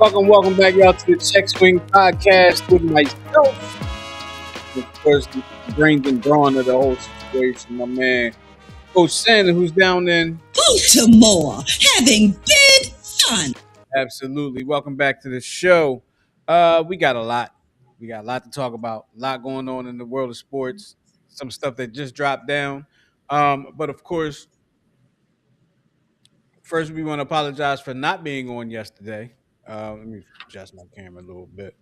Welcome back, y'all, to the Check Swing Podcast with myself. Of course, the brains and brawn of the whole situation, my man, Coach Sanders, who's down in Baltimore, having big fun. Absolutely. Welcome back to the show. We got a lot. We got a lot to talk about. A lot going on in the world of sports. Some stuff that just dropped down. But of course, first we want to apologize for not being on yesterday. Let me adjust my camera a little bit.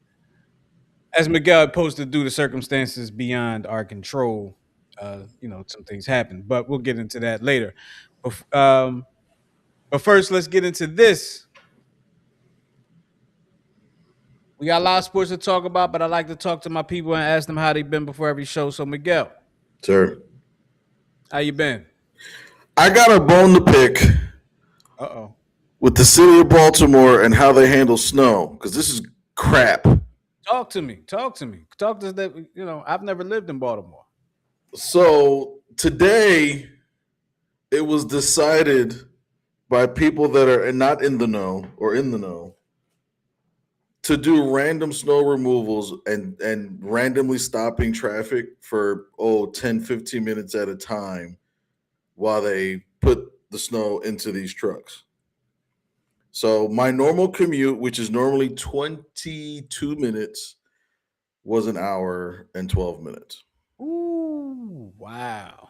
As Miguel posted, due to circumstances beyond our control, some things happen, but we'll get into that later. But first, let's get into this. We got a lot of sports to talk about, but I like to talk to my people and ask them how they've been before every show. So, Miguel, Sir, how you been? I got a bone to pick Uh-oh. with the city of Baltimore and how they handle snow because this is crap. Talk to me. Talk to us that, I've never lived in Baltimore. So today, it was decided by people that are not in the know or in the know to do random snow removals and randomly stopping traffic for 10, 15 minutes at a time while they put the snow into these trucks. So my normal commute, which is normally 22 minutes, was an hour and 12 minutes. Ooh, wow.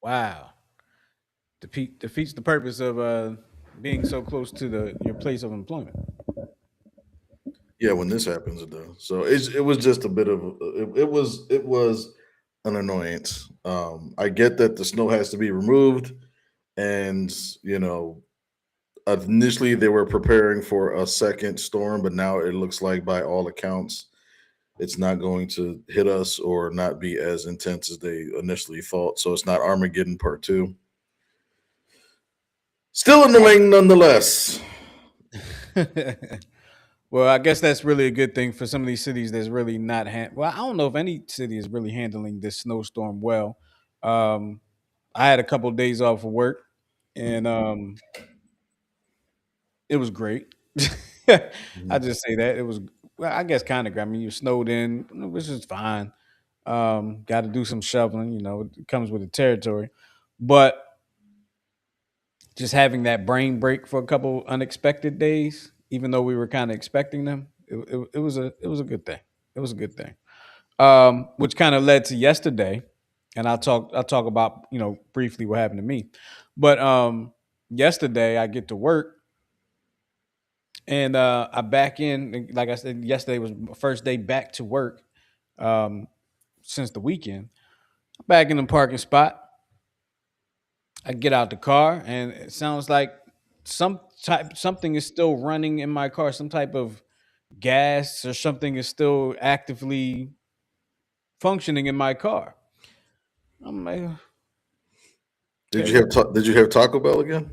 Wow. Defeats the purpose of being so close to your place of employment. Yeah, when this happens, it does. So it was just a bit of it was an annoyance. I get that the snow has to be removed, and initially they were preparing for a second storm, but now it looks like by all accounts it's not going to hit us or not be as intense as they initially thought. So it's not Armageddon Part 2. Still annoying nonetheless. Well, I guess that's really a good thing for some of these cities that's really not. Well, I don't know if any city is really handling this snowstorm well. Um, I had a couple of days off of work, and it was great. I Mhm. just say that it was. Well, I guess kind of great. I mean, you snowed in, which is fine. Got to do some shoveling. It comes with the territory, but just having that brain break for a couple unexpected days, even though we were kind of expecting them, it was a good thing. It was a good thing. Which kind of led to yesterday, and I'll talk about briefly what happened to me, but yesterday I get to work and I back in. Like I said, yesterday was my first day back to work um, since the weekend. Back in the parking spot, I get out the car and it sounds like something is still running in my car. Some type of gas or something is still actively functioning in my car. I'm like, Did okay, you have did you have Taco Bell again?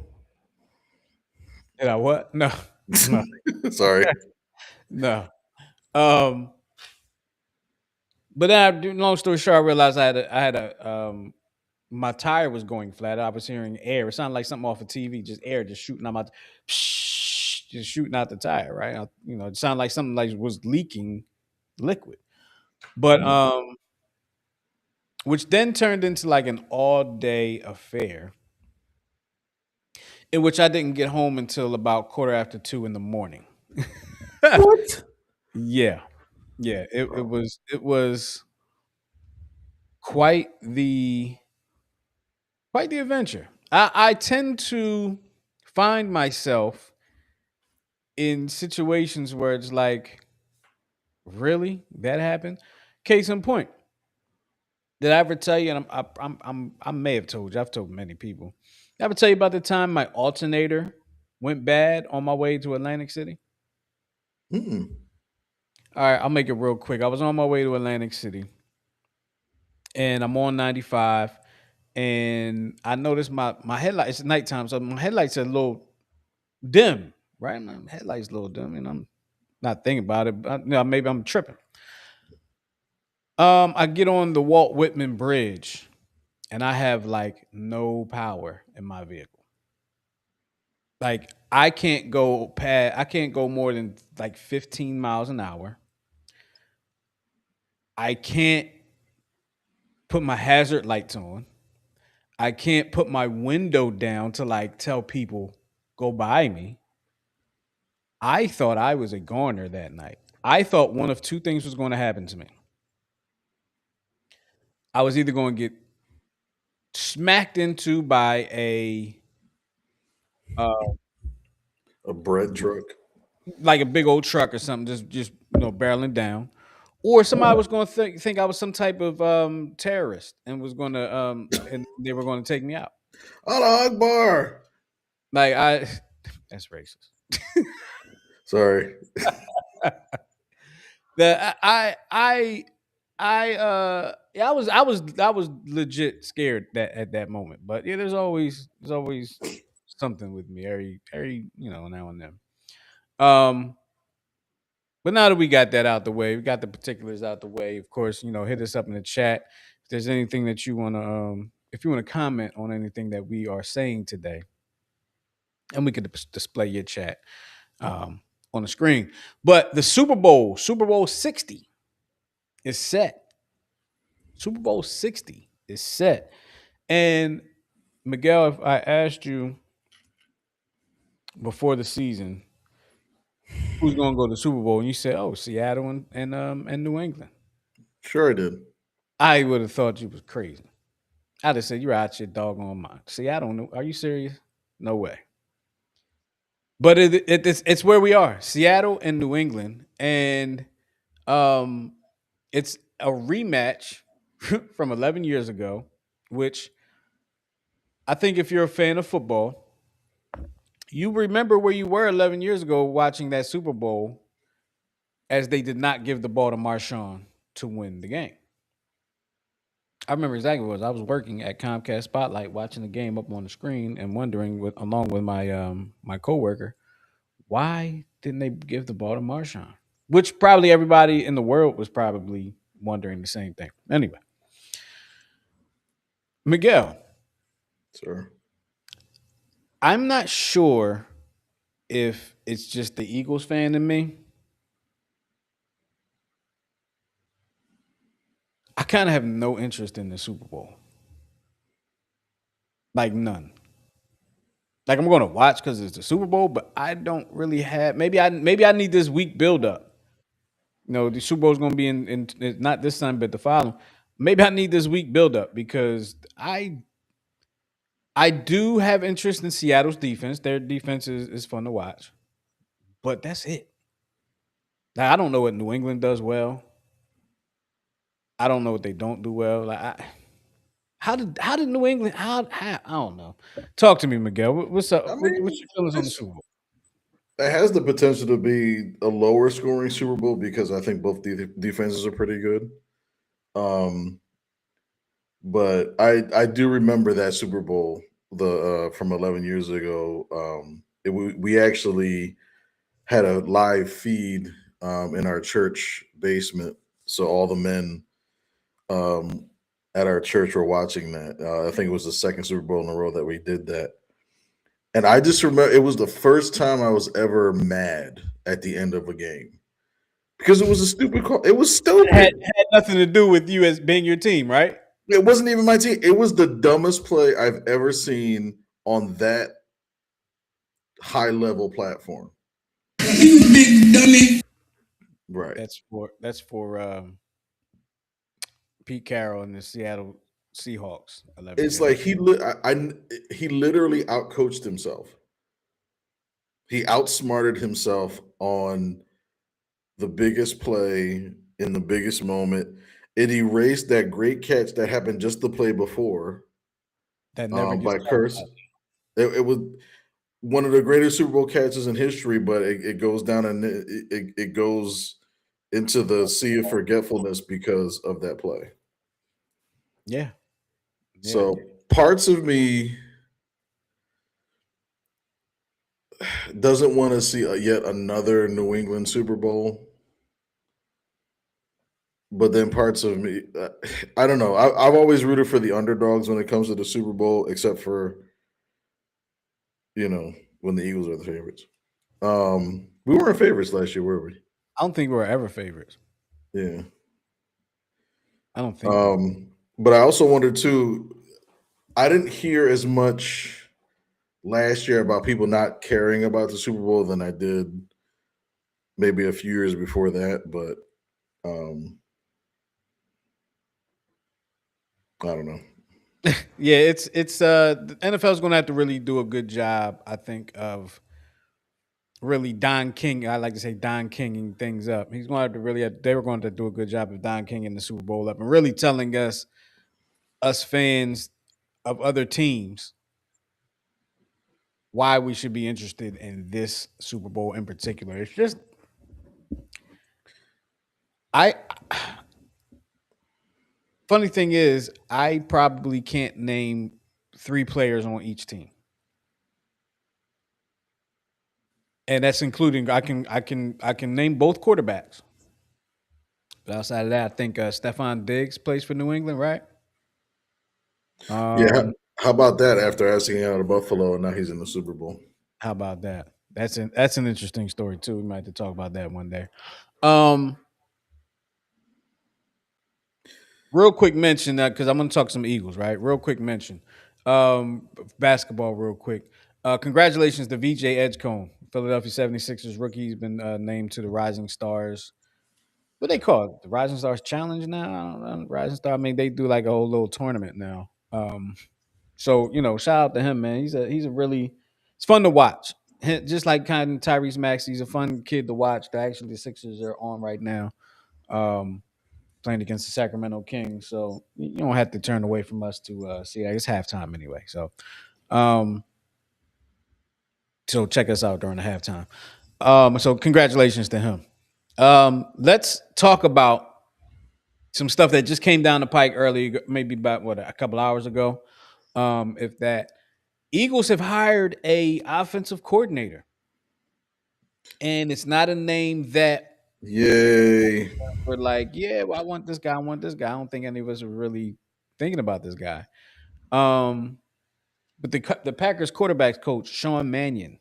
did I what? No, no, Sorry. no. Um, but then, long story short, I realized I had a my tire was going flat. I was hearing air. It sounded like something off of TV, just air just shooting out my, just shooting out the tire. Right, it sounded like something like was leaking liquid. But which then turned into like an all day affair, in which I didn't get home until about quarter after 2 in the morning. What? Yeah, yeah. It Bro. was quite the quite the adventure. I tend to find myself in situations where it's like, really, that happened. Case in point, did I ever tell you? And I may have told you. I've told many people. Did I ever tell you about the time my alternator went bad on my way to Atlantic City? Mm-mm. All right, I'll make it real quick. I was on my way to Atlantic City, and I'm on 95, and I noticed my headlights. It's nighttime, so my headlights are a little dim. Right, my headlights a little dim, and I'm not thinking about it. But, maybe I'm tripping. I get on the Walt Whitman Bridge, and I have like no power in my vehicle. Like I can't go more than like 15 miles an hour. I can't put my hazard lights on. I can't put my window down to like tell people go by me. I thought I was a goner that night. I thought one of two things was going to happen to me. I was either going to get smacked into by uh, A bread truck. like a big old truck or something, just barreling down, or somebody was going to think I was some type of terrorist and was going to and they were going to take me out. Allah Akbar. Like I, that's racist. Sorry. That yeah, I was legit scared that at that moment. But yeah, there's always something with me every now and then. Um, but now that we got that out the way, we got the particulars out the way. Of course, hit us up in the chat if there's anything that you want to if you want to comment on anything that we are saying today, and we could display your chat um on the screen. But the Super Bowl 60 is set. Super Bowl 60 is set. And Miguel, if I asked you before the season who's going to go to the Super Bowl, and you said, "Oh, Seattle and New England," Sure I did. I would have thought you was crazy. I'd have said you're out your doggone mind. Seattle, are you serious? No way. But it's where we are, Seattle and New England, and um, it's a rematch from 11 years ago, which I think if you're a fan of football, you remember where you were 11 years ago watching that Super Bowl as they did not give the ball to Marshawn to win the game. I remember exactly what it was. I was working at Comcast Spotlight watching the game up on the screen and wondering along with my coworker, why didn't they give the ball to Marshawn? Which probably everybody in the world was probably wondering the same thing. Anyway, Miguel, Sir. I'm not sure if it's just the Eagles fan in me. I kind of have no interest in the Super Bowl. Like none. Like I'm going to watch because it's the Super Bowl, but I don't really have. Maybe I need this week build up. The Super Bowl is going to be in not this time, but the following. Maybe I need this week build up because I do have interest in Seattle's defense. Their defense is fun to watch, but that's it. Like, I don't know what New England does well. I don't know what they don't do well. How did New England I don't know. Talk to me, Miguel. What's up? I What's mean, your feelings on the it's Super Bowl? it has the potential to be a lower scoring Super Bowl because I think both defenses are pretty good. Um, but I do remember that Super Bowl the from 11 years ago. We actually had a live feed in our church basement, so all the men um, at our church were watching that. I think it was the second Super Bowl in a row that we did that. And I just remember it was the first time I was ever mad at the end of a game because it was a stupid call. It was It had, stupid. had nothing to do with you as being your team, right? It wasn't even my team. It was the dumbest play I've ever seen on that high level platform. You big dummy. Right. That's for Pete Carroll and the Seattle Seahawks 11 It's years like ago. he literally outcoached himself. He outsmarted himself on the biggest play in the biggest moment. It erased that great catch that happened just the play before That never gets by talked Curse. It was one of the greatest Super Bowl catches in history, but it goes down and it goes into the sea of forgetfulness because of that play. Yeah, yeah. So parts of me doesn't want to see yet another New England Super Bowl, but then parts of me, I don't know. I've always rooted for the underdogs when it comes to the Super Bowl, except for when the Eagles are the favorites. We weren't favorites last year, were we? I don't think we were ever favorites. Yeah. I don't think we. But I also wondered too. I didn't hear as much last year about people not caring about the Super Bowl than I did maybe a few years before that. But I don't know. Yeah, it's the NFL is going to have to really do a good job, I think, of really Don King. I like to say Don Kinging things up. He's going to have to really. They were going to do a good job of Don King in the Super Bowl up and really telling us fans of other teams why we should be interested in this Super Bowl in particular. It's just I funny thing is I probably can't name 3 players on each team. And that's including I can name both quarterbacks. But outside of that, I think Stephon Diggs plays for New England, right? Yeah. Um, How about that after asking out of Buffalo and now he's in the Super Bowl? how about that? That's an interesting story too. We might have to talk about that one day. Um, real quick mention that because I'm going to talk some Eagles, right? Real quick mention, basketball, real quick. Congratulations to VJ Edgecombe, Philadelphia 76ers rookie. He's been named to the Rising Stars. What they call it? The Rising Stars Challenge now? I don't know. Rising Star. I mean, they do like a whole little tournament now. So shout out to him, man. He's a really it's fun to watch. Just like kind of Tyrese Maxey, he's a fun kid to watch. Actually, the Sixers are on right now, playing against the Sacramento Kings. So you don't have to turn away from us to see that. It's halftime anyway. Um, so check us out during the halftime. So congratulations to him. Let's talk about some stuff that just came down the pike early, maybe about a couple hours ago. If that Eagles have hired a offensive coordinator, and it's not a name that Yay. we're like, yeah, well, I want this guy. I want this guy. I don't think any of us are really thinking about this guy. But the Packers quarterbacks coach Sean Mannion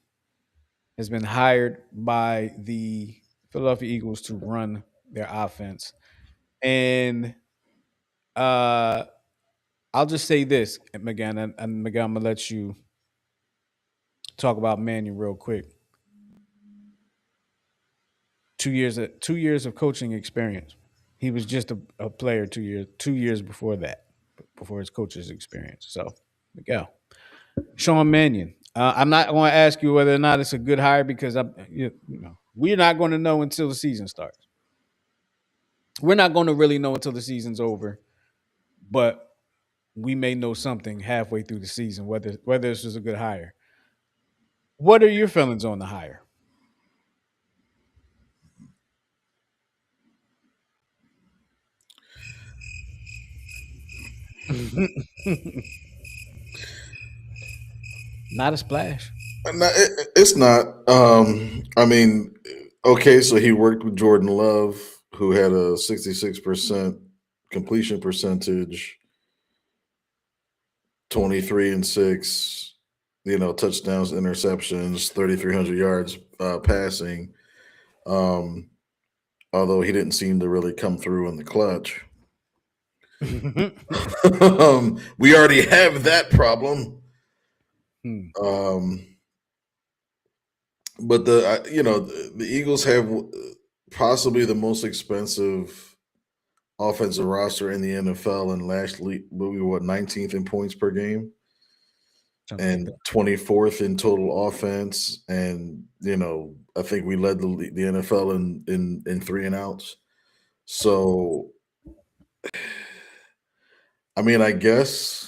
has been hired by the Philadelphia Eagles to run their offense, and uh, I'll just say this, Megan, and Megan, I'm gonna let you talk about Mannion real quick. 2 years of coaching experience. He was just a player 2 years before that, before his coach's experience. So, Miguel, Sean Mannion. I'm not going to ask you whether or not it's a good hire because we're not going to know until the season starts. We're not going to really know until the season's over, but we may know something halfway through the season whether this was a good hire. What are your feelings on the hire? Not a splash. No, it's not. I mean, okay, so he worked with Jordan Love, who had a 66% completion percentage, 23 and 6, touchdowns, interceptions, 3,300 yards passing. Although he didn't seem to really come through in the clutch. We already have that problem. But the Eagles have possibly the most expensive offensive roster in the NFL, and lastly, we were 19th in points per game and 24th in total offense. And I think we led the NFL in 3 and outs. So, I mean, I guess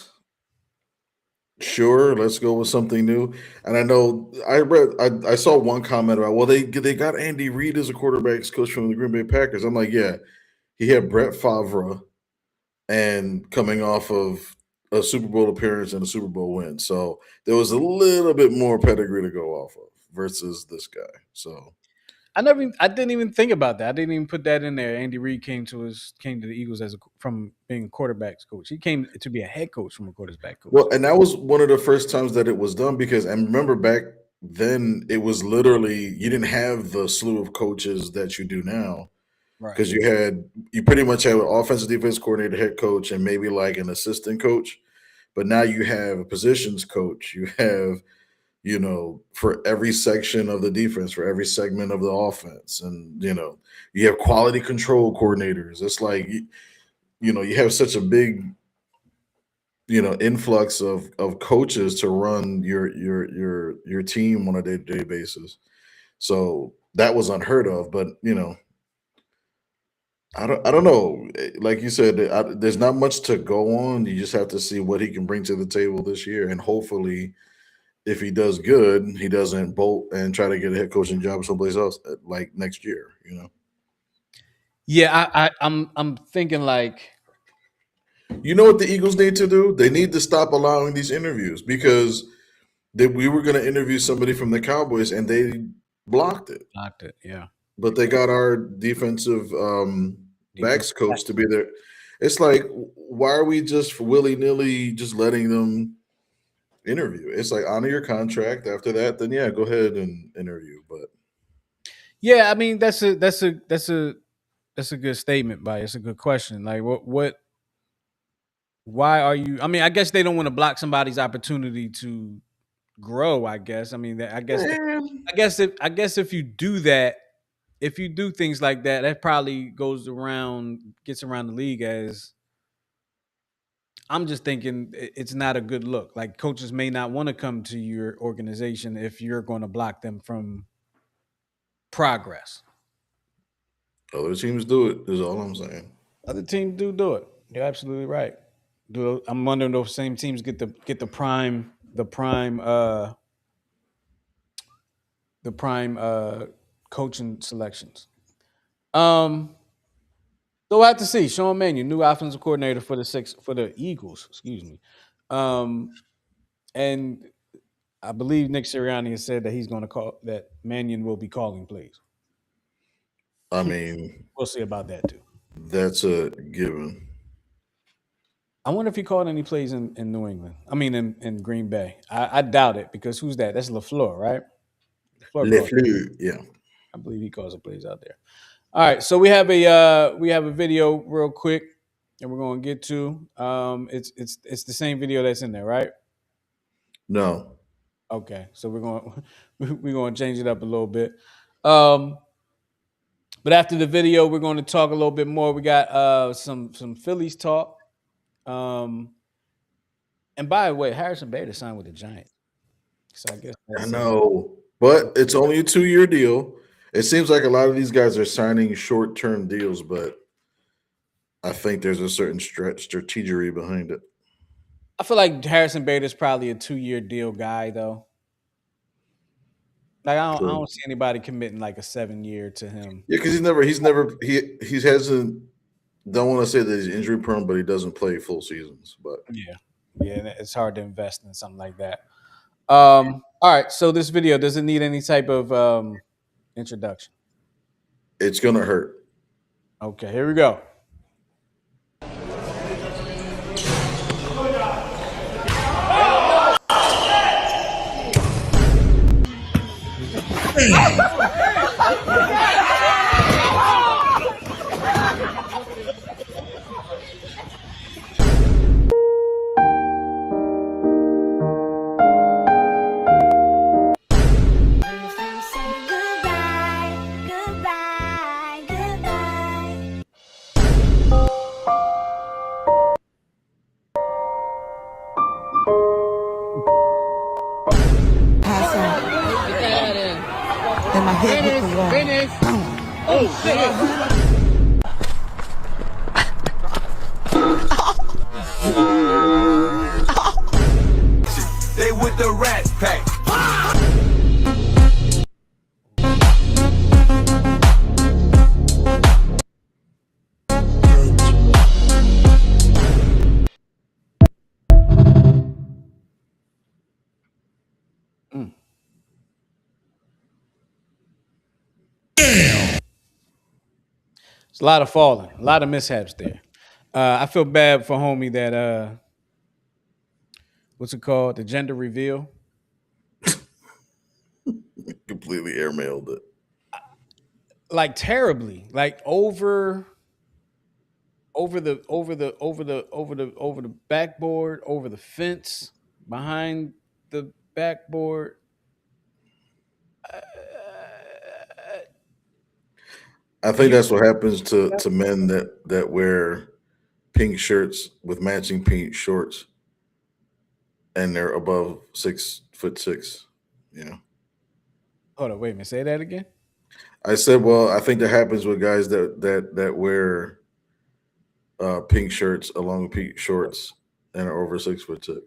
sure, let's go with something new. And I know I saw one comment about, well, they got Andy Reid as a quarterbacks coach from the Green Bay Packers. I'm like, yeah, he had Brett Favre and coming off of a Super Bowl appearance and a Super Bowl win. So there was a little bit more pedigree to go off of versus this guy. So I didn't even think about that. I didn't even put that in there. Andy Reid came to the Eagles from being a quarterbacks coach. He came to be a head coach from a quarterback coach. Well, and that was one of the first times that it was done because I remember back then it was literally you didn't have the slew of coaches that you do now Right. because you pretty much have an offensive defense coordinator, head coach, and maybe like an assistant coach. But now you have a positions coach. You have for every section of the defense, for every segment of the offense, and you have quality control coordinators. It's like you have such a big influx of coaches to run your team on a day-to-day basis. So that was unheard of. But I don't know. Like you said, there's not much to go on. You just have to see what he can bring to the table this year, and hopefully, if he does good, he doesn't bolt and try to get a head coaching job someplace else like next year. Yeah, I'm thinking like You know what the Eagles need to do? They need to stop allowing these interviews because we were going to interview somebody from the Cowboys and they blocked it. blocked it. Yeah. But they got our defensive Defense backs coach to be there. It's like, why are we just willy nilly just letting them interview? It's like, honor your contract. After that, then yeah, go ahead and interview. But Yeah, I mean that's a good statement, by it's a good question. Like what why are you I mean, I guess they don't want to block somebody's opportunity to grow, I guess. I mean, man, I guess if you do that, if you do things like that, that probably gets around the league as I'm just thinking it's not a good look. Like coaches may not want to come to your organization if you're going to block them from progress. other teams do it. Is all I'm saying. Other teams do it. You're absolutely right. I'm wondering if those same teams get the prime coaching selections. So I have to see Sean Mannion, new offensive coordinator for the Eagles. Excuse me. And I believe Nick Sirianni has said that he's going to call that Mannion will be calling plays. I mean, We'll see about that too. that's a given. I wonder if he called any plays in New England. I mean, in Green Bay. I doubt it because who's that? That's LaFleur, right? LaFleur calls. LeFleur, yeah. I believe he calls the plays out there. All right, so we have a video real quick, and we're going to get to. It's the same video that's in there, right? No. Okay, so we're going to change it up a little bit. But after the video, we're going to talk a little bit more. We got some Phillies talk. And by the way, Harrison Bader signed with the Giants. So I guess I know, but it's only a 2-year deal. It seems like a lot of these guys are signing short-term deals, but I think there's a certain strategery behind it. I feel like Harrison Bader is probably a 2-year deal guy, though. Like I don't see anybody committing like a 7-year to him. Yeah, because he hasn't. Don't want to say that he's injury prone, but he doesn't play full seasons. But Yeah, it's hard to invest in something like that. All right, so this video doesn't need any type of introduction. it's gonna hurt. Okay, here we go. And my head hit the wall. They with the Rat Pack. It's a lot of falling, a lot of mishaps there. I feel bad for homie that what's it called? The gender reveal. Completely airmailed it. like terribly, like over the backboard, over the fence, behind the backboard. I think You that's what happens to men that wear pink shirts with matching pink shorts, and they're above 6'6". You know, hold on, wait a minute. Say that again. I said, well, I think that happens with guys that wear pink shirts along with pink shorts and are over 6'6".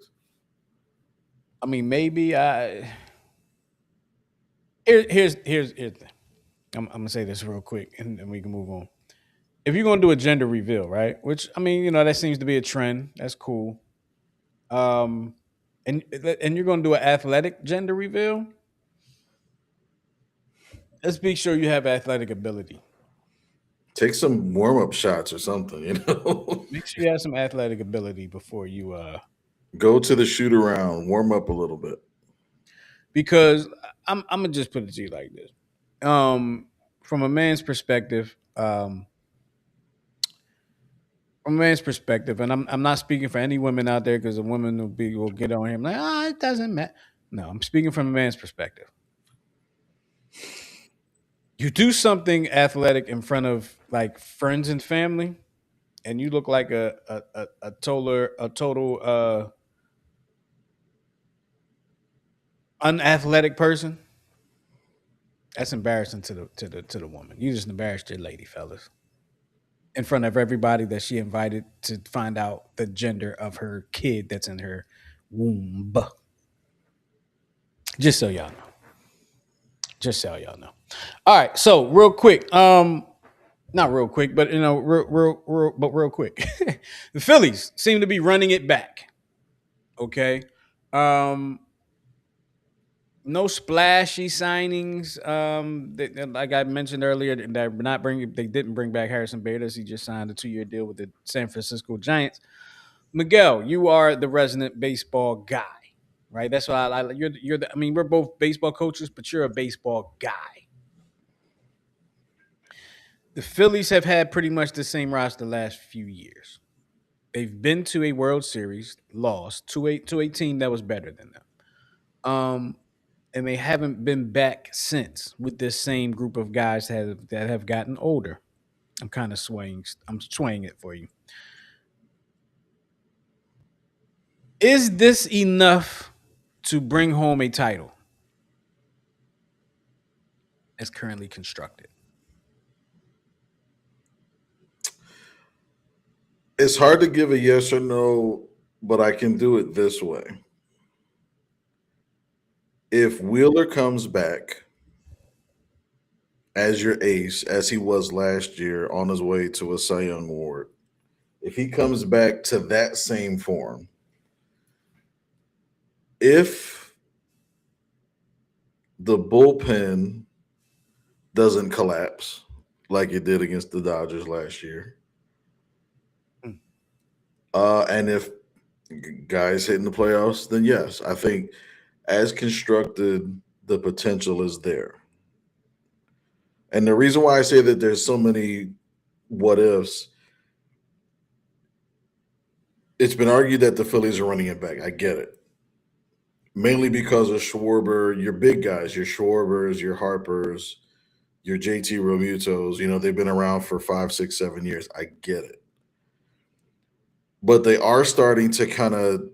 I mean, maybe I. Here's the thing. I'm gonna say this real quick, and we can move on. If you're gonna do a gender reveal, right? Which I mean, that seems to be a trend. That's cool. Um, and you're gonna do an athletic gender reveal. Let's be sure you have athletic ability. Take some warm up shots or something. You know, Make sure you have some athletic ability before you go to the shoot around, warm up a little bit. because I'm gonna just put it to you like this. From a man's perspective, and I'm not speaking for any women out there because a woman will get on him like, it doesn't matter. No, I'm speaking from a man's perspective. You do something athletic in front of like friends and family, and you look like a total unathletic person. That's embarrassing to the woman. You just embarrassed your lady, fellas, in front of everybody that she invited to find out the gender of her kid that's in her womb. Just so y'all know. Just so y'all know. All right, so real quick, not real quick, but real quick. The Phillies seem to be running it back. Okay. Um, no splashy signings. Like I mentioned earlier, they didn't bring back Harrison Bader. He just signed a 2-year deal with the San Francisco Giants. Miguel, you are the resident baseball guy, right? That's why I mean, we're both baseball coaches, but you're a baseball guy. The Phillies have had pretty much the same roster the last few years. They've been to a World Series, lost to a team that was better than them. And they haven't been back since with this same group of guys that have gotten older. I'm swaying it for you. Is this enough to bring home a title as currently constructed? It's hard to give a yes or no, but I can do it this way. If Wheeler comes back as your ace, as he was last year on his way to a Cy Young Award, if he comes back to that same form, if the bullpen doesn't collapse like it did against the Dodgers last year, and if guys hit in the playoffs, then yes, I think as constructed, the potential is there. And the reason why I say that there's so many what ifs, it's been argued that the Phillies are running it back. I get it. Mainly because of Schwarber, your big guys, your Schwarbers, your Harpers, your JT Realmutos, they've been around for 5, 6, 7 years. I get it. But they are starting to kind of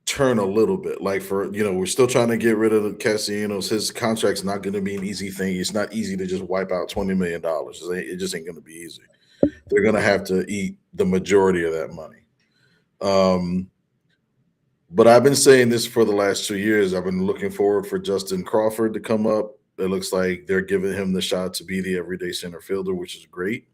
turn a little bit. Like we're still trying to get rid of the Castellanos. His contract's not going to be an easy thing. It's not easy to just wipe out $20 million. It just ain't going to be easy. They're going to have to eat the majority of that money. But I've been saying this for the last 2 years. I've been looking forward for Justin Crawford to come up. It looks like they're giving him the shot to be the everyday center fielder, which is great.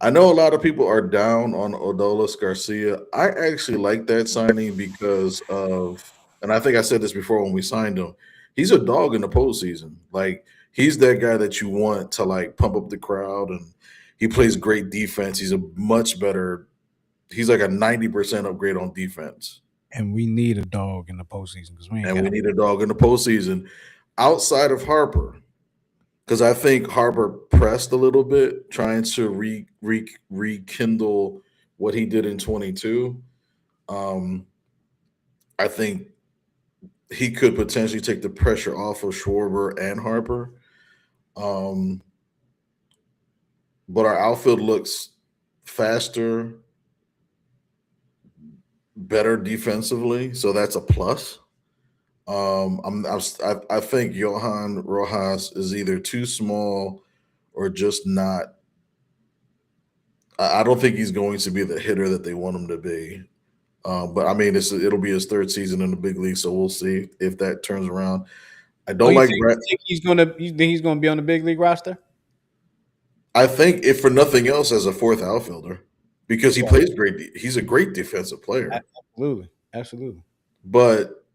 I know a lot of people are down on Adolis Garcia. I actually like that signing because of, and I think I said this before when we signed him, he's a dog in the postseason. Like, he's that guy that you want to like pump up the crowd, and he plays great defense. He's like a 90% upgrade on defense. And we need a dog in the postseason because we ain't and got we one. need a dog in the postseason outside of Harper. Because I think Harper pressed a little bit, trying to rekindle what he did in 22. I think he could potentially take the pressure off of Schwarber and Harper. Um, but our outfield looks faster, better defensively, so that's a plus. I think Johan Rojas is either too small or just not. I don't think he's going to be the hitter that they want him to be. But I mean, it'll be his third season in the big league, so we'll see if that turns around. I Oh, don't like Brett. you think he's gonna be on the big league roster? I think if for nothing else, as a fourth outfielder, because he Right. plays great. He's a great defensive player, Absolutely, absolutely. but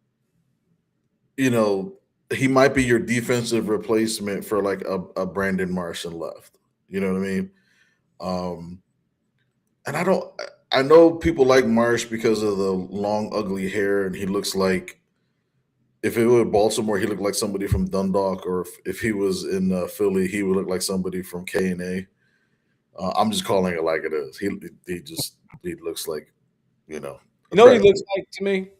you know he might be your defensive replacement for like a Brandon Marsh in left. You know what I mean? Um, and I don't. I know people like Marsh because of the long, ugly hair, and he looks like if it were Baltimore, he looked like somebody from Dundalk, or if he was in Philly, he would look like somebody from K&A. I'm just calling it like it is. He looks like You know what he looks like to me?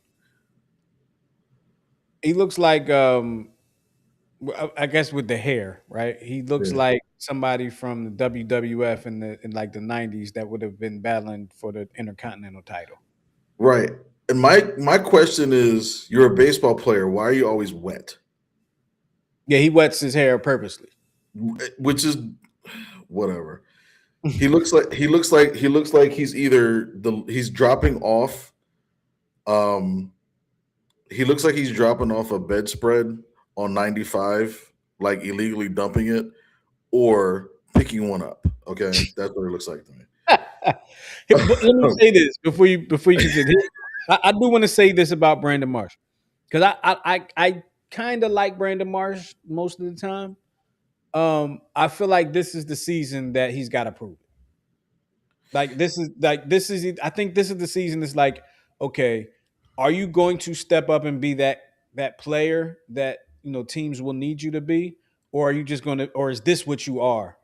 He looks like I guess with the hair, right? He looks Yeah. like somebody from the WWF in like the 90s that would have been battling for the Intercontinental title. Right. And my question is, you're a baseball player. Why are you always wet? Yeah, he wets his hair purposely. Which is whatever. He looks like he's either he's dropping off. He looks like he's dropping off a bedspread on 95, like illegally dumping it, or picking one up. Okay, that's what it looks like to me. But let me say this before you continue. I do want to say this about Brandon Marsh because I kind of like Brandon Marsh most of the time. I feel like this is the season that he's got to prove it. I think this is the season. It's like, okay, are you going to step up and be that player that teams will need you to be, or are you just going to, or is this what you are?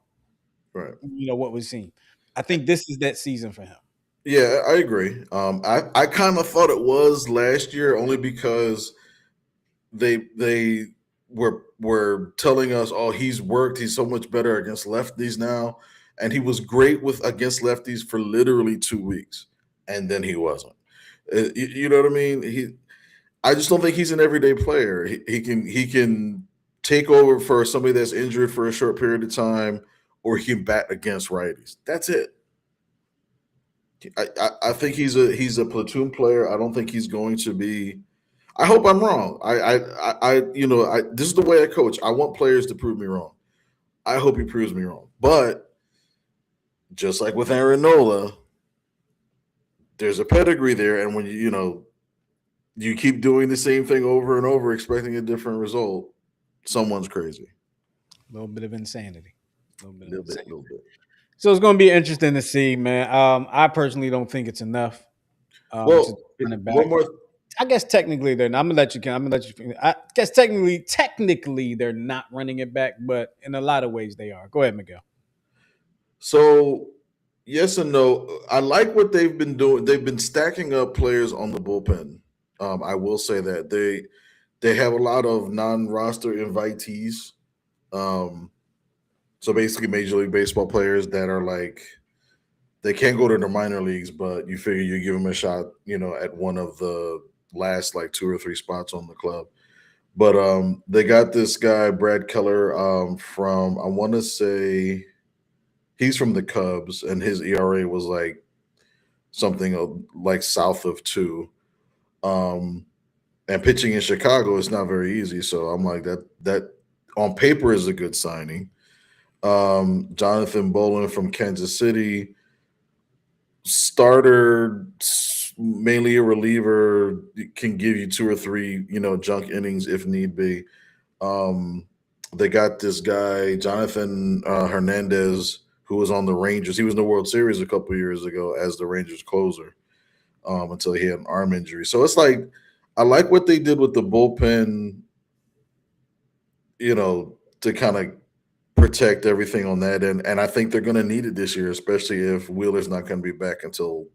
Right. What we've seen. I think this is that season for him. Yeah, I agree. I kind of thought it was last year only because they were telling us, oh, he's worked, he's so much better against lefties now, and he was great with against lefties for literally 2 weeks, and then he wasn't. You know what I mean? I just don't think he's an everyday player. He can take over for somebody that's injured for a short period of time, or he can bat against righties. That's it. I think he's a platoon player. I don't think he's going to be. I hope I'm wrong. This is the way I coach. I want players to prove me wrong. I hope he proves me wrong. But just like with Aaron Nola, there's a pedigree there, and when you keep doing the same thing over and over, expecting a different result, someone's crazy. A little bit of insanity. A little bit of insanity. Little bit. So it's going to be interesting to see, man. I personally don't think it's enough. Well, to run it back. one more. I guess technically they're not. I'm gonna let you. I guess technically they're not running it back, but in a lot of ways they are. Go ahead, Miguel. So yes and no. I like what they've been doing. They've been stacking up players on the bullpen. I will say that they have a lot of non-roster invitees. So basically, Major League Baseball players that are like they can't go to the minor leagues, but you figure you give them a shot, at one of the last like 2 or 3 spots on the club. But they got this guy Brad Keller from, I want to say he's from the Cubs, and his ERA was like something like south of 2. And pitching in Chicago is not very easy, so I'm like that on paper is a good signing. Jonathan Bolin from Kansas City, starter, mainly a reliever, can give you 2 or 3, junk innings if need be. They got this guy, Jonathan Hernandez, who was on the Rangers. He was in the World Series a couple years ago as the Rangers closer. until he had an arm injury. So it's like I like what they did with the bullpen, to kind of protect everything on that end. And I think they're going to need it this year, especially if Wheeler's not going to be back until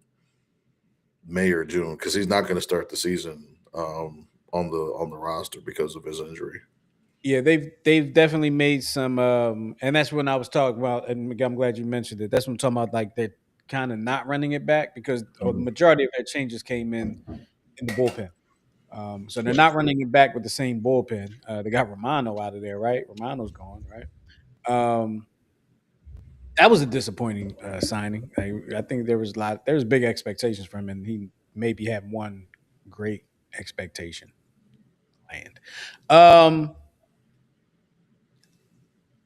May or June, because he's not going to start the season on the roster because of his injury. Yeah, they've definitely made some, and that's when I was talking about. And I'm glad you mentioned it. That's what I'm talking about. Like they're kind of not running it back because the majority of their changes came in the bullpen. So they're not running it back with the same bullpen. They got Romano out of there, right? Romano's gone, right? That was a disappointing signing. I think there was big expectations for him, and he maybe had one great expectation land.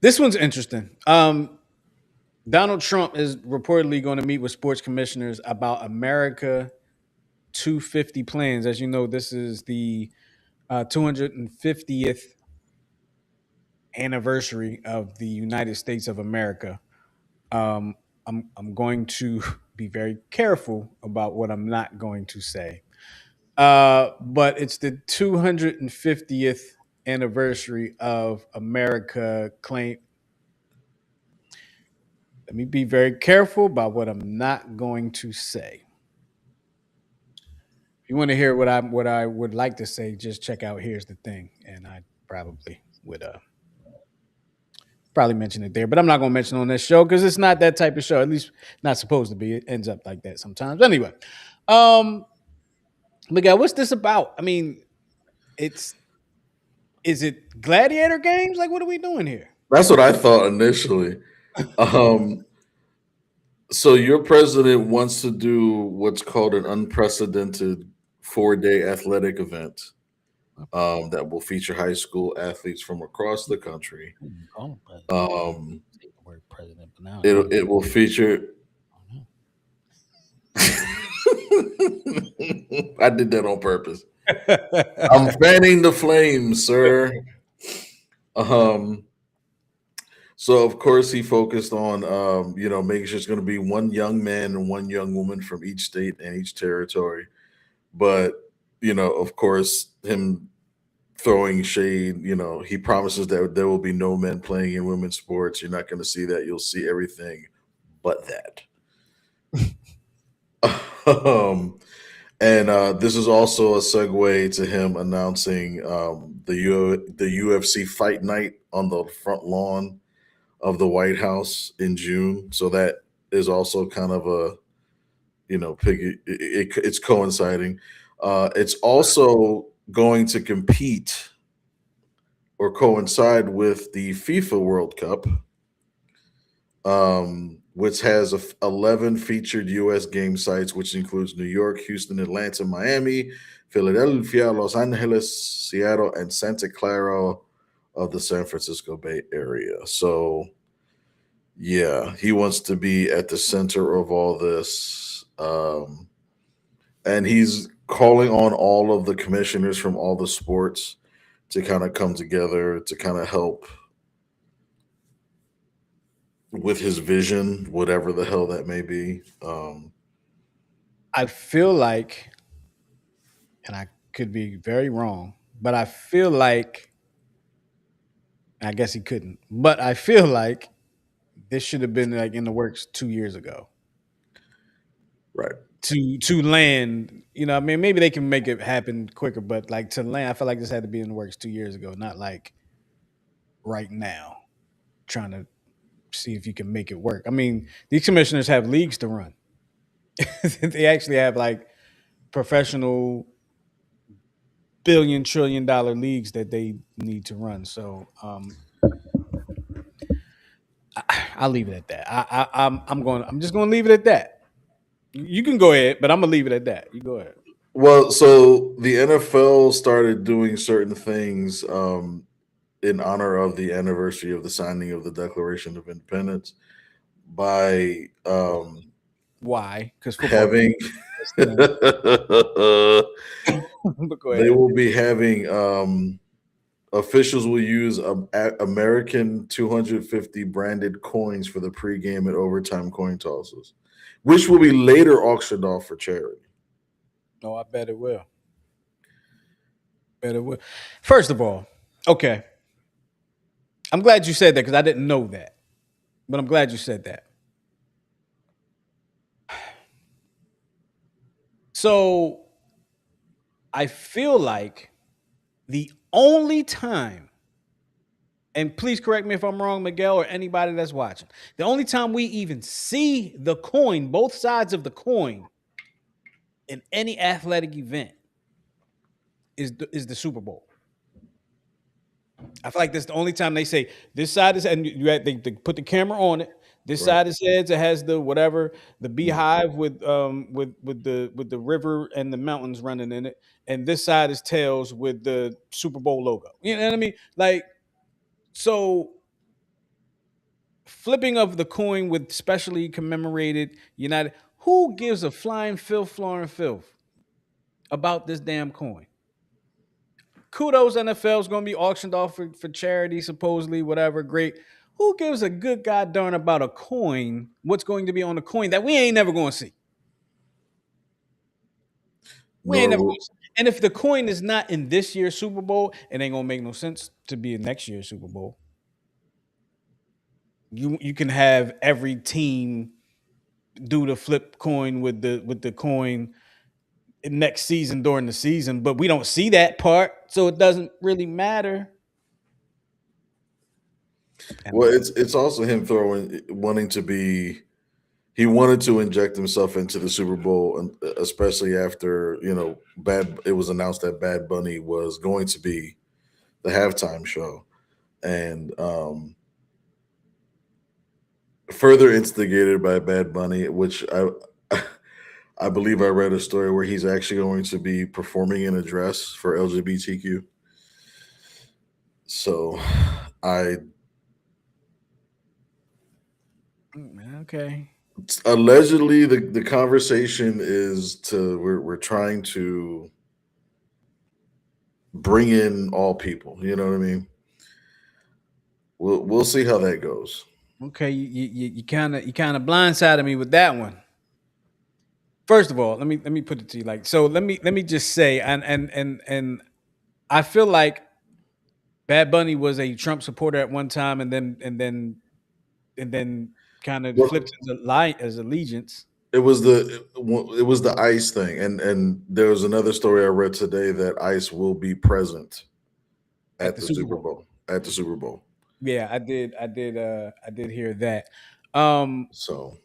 This one's interesting. Donald Trump is reportedly going to meet with sports commissioners about America 250 plans. As you know, this is the 250th anniversary of the United States of America. I'm going to be very careful about what I'm not going to say. But it's the 250th anniversary of America claim. Let me be very careful about what I'm not going to say. If you want to hear what I would like to say, just check out Here's the Thing, and I probably would probably mention it there, but I'm not going to mention it on this show because it's not that type of show. At least not supposed to be. It ends up like that sometimes. Anyway, Miguel, what's this about? I mean, is it gladiator games? Like, what are we doing here? That's what I thought initially. So your president wants to do what's called an unprecedented 4-day athletic event that will feature high school athletes from across the country. It will feature. I did that on purpose. I'm fanning the flames, sir. So of course he focused on making sure it's going to be one young man and one young woman from each state and each territory. But of course, him throwing shade, he promises that there will be no men playing in women's sports. You're not going to see that. You'll see everything but that. And this is also a segue to him announcing the UFC fight night on the front lawn of the White House in June. So that is also kind of a, it's coinciding. It's also going to compete or coincide with the FIFA World Cup, which has 11 featured U.S. game sites, which includes New York, Houston, Atlanta, Miami, Philadelphia, Los Angeles, Seattle, and Santa Clara of the San Francisco Bay Area. So, yeah, he wants to be at the center of all this. And he's calling on all of the commissioners from all the sports to kind of come together to kind of help with his vision, whatever the hell that may be. I feel like, and I could be very wrong, but I feel like, I guess he couldn't, but I feel like this should have been like in the works 2 years ago. Right. To land, I mean, maybe they can make it happen quicker, but like to land, I feel like this had to be in the works 2 years ago, not like right now, trying to see if you can make it work. I mean, these commissioners have leagues to run. They actually have like professional billion-trillion-dollar leagues that they need to run. So I'll leave it at that. I'm just going to leave it at that. You can go ahead, but I'm gonna leave it at that. You go ahead. Well, so the NFL started doing certain things in honor of the anniversary of the signing of the Declaration of Independence by Why? Because having they will be having officials will use American 250 branded coins for the pregame and overtime coin tosses, which will be later auctioned off for charity. No, I bet it will. Bet it will. First of all, okay. I'm glad you said that because I didn't know that. But I'm glad you said that. So I feel like the only time, and please correct me if I'm wrong, Miguel, or anybody that's watching, the only time we even see the coin, both sides of the coin, in any athletic event is the Super Bowl. I feel like that's the only time they say this side is, and they put the camera on it. This Right. side is heads. It has the whatever the beehive with the river and the mountains running in it, and this side is tails with the Super Bowl logo. You know what I mean? Like so, flipping of the coin with specially commemorated United. Who gives a flying filth, flooring filth about this damn coin? Kudos, NFL is going to be auctioned off for charity, supposedly, whatever. Great. Who gives a good god darn about a coin? What's going to be on the coin that we ain't never going to see? We ain't Nor never going will, to see. And if the coin is not in this year's Super Bowl, it ain't going to make no sense to be in next year's Super Bowl. You can have every team do the flip coin with the coin next season during the season, but we don't see that part, so it doesn't really matter. well, it's also him wanting to be. He wanted to inject himself into the Super Bowl, and especially after bad. It was announced that Bad Bunny was going to be the halftime show, and further instigated by Bad Bunny, which I believe I read a story where he's actually going to be performing an address for LGBTQ. So I Okay. allegedly the conversation is we're trying to bring in all people. You know what I mean? We'll see how that goes. Okay, you kind of blindsided me with that one. First of all, let me put it to you like so. Let me just say, and I feel like Bad Bunny was a Trump supporter at one time, and then kind of Well, flipped his lie as allegiance it was the ICE thing, and there was another story I read today that ICE will be present at at the the Super Super Bowl. Bowl. At the Super Bowl. Yeah, I did hear that. Um, So,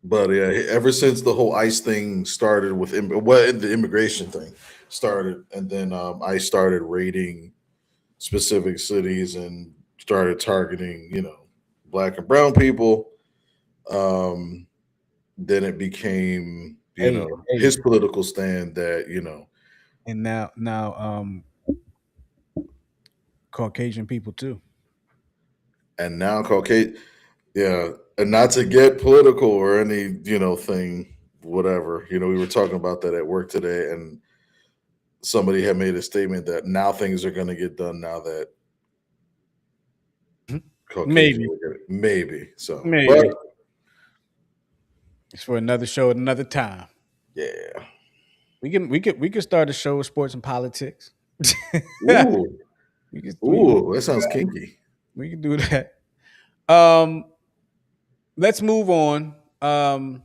but yeah, ever since the whole ICE thing started with the immigration thing started, and then ICE started raiding specific cities and started targeting, black and brown people. Um, then it became, hey, hey, his political stand that, and now Caucasian people too. and now Caucasian, yeah, and not to get political or any, thing, whatever. We were talking about that at work today, and somebody had made a statement that now things are going to get done now that Caucasians Maybe, are getting maybe. So, but maybe it's for another show at another time. yeah, We can start a show with sports and politics. ooh, we can we, ooh, that sounds kinky. we can do that. Um, let's move on to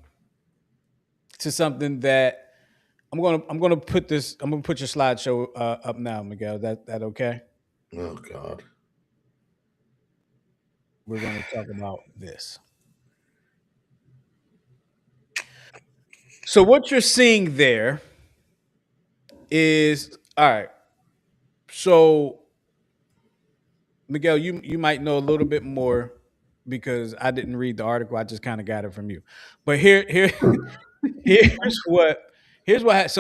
something that I'm gonna put your slideshow up now, Miguel. That okay? Oh God, We're gonna talk about this. So what you're seeing there is all right. So Miguel, you might know a little bit more because I didn't read the article. I just kind of got it from you. But here's so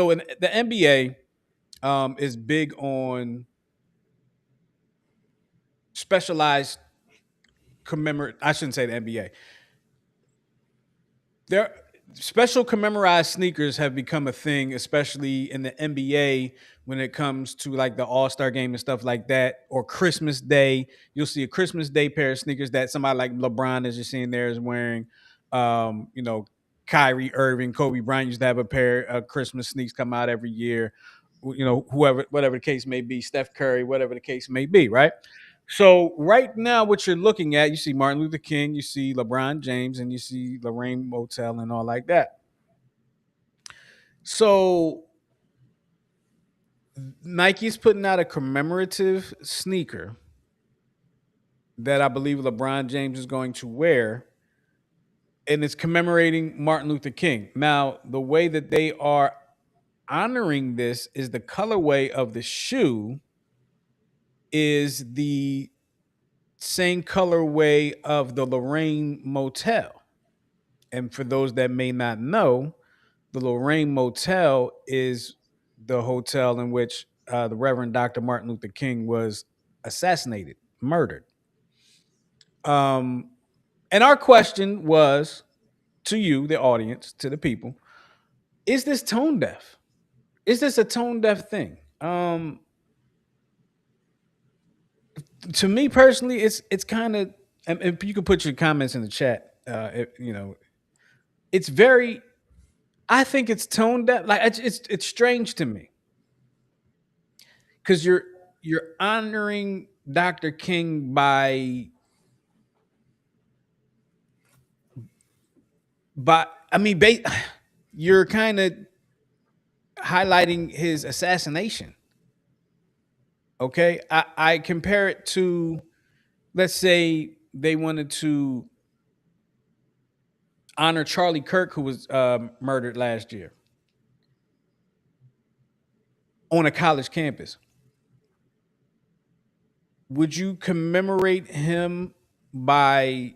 in the NBA is big on specialized commemorate. I shouldn't say the NBA. There special commemorized sneakers have become a thing, especially in the NBA when it comes to like the All-Star game and stuff like that, or Christmas Day. You'll see a Christmas Day pair of sneakers that somebody like LeBron, as you're seeing there, is wearing. You know, Kyrie Irving, Kobe Bryant used to have a pair of Christmas sneaks come out every year. You know, whoever, whatever the case may be, Steph Curry, whatever the case may be, right? So right now, what you're looking at, you see Martin Luther King, you see LeBron James, and you see Lorraine Motel and all like that. So Nike's putting out a commemorative sneaker that I believe LeBron James is going to wear, and it's commemorating Martin Luther King. Now, the way that they are honoring this is the colorway of the shoe is the same colorway of the Lorraine Motel. And for those that may not know, the Lorraine Motel is the hotel in which the Reverend Dr. Martin Luther King was assassinated, murdered. And our question was to you, the audience, to the people, is this tone deaf? Is this a tone deaf thing? To me personally, it's kind of, and you can put your comments in the chat. You know, it's very. I think it's tone deaf. Like it's strange to me because you're honoring Dr. King by I mean, you're kind of highlighting his assassination. Okay, I compare it to, let's say they wanted to honor Charlie Kirk, who was murdered last year on a college campus. Would you commemorate him by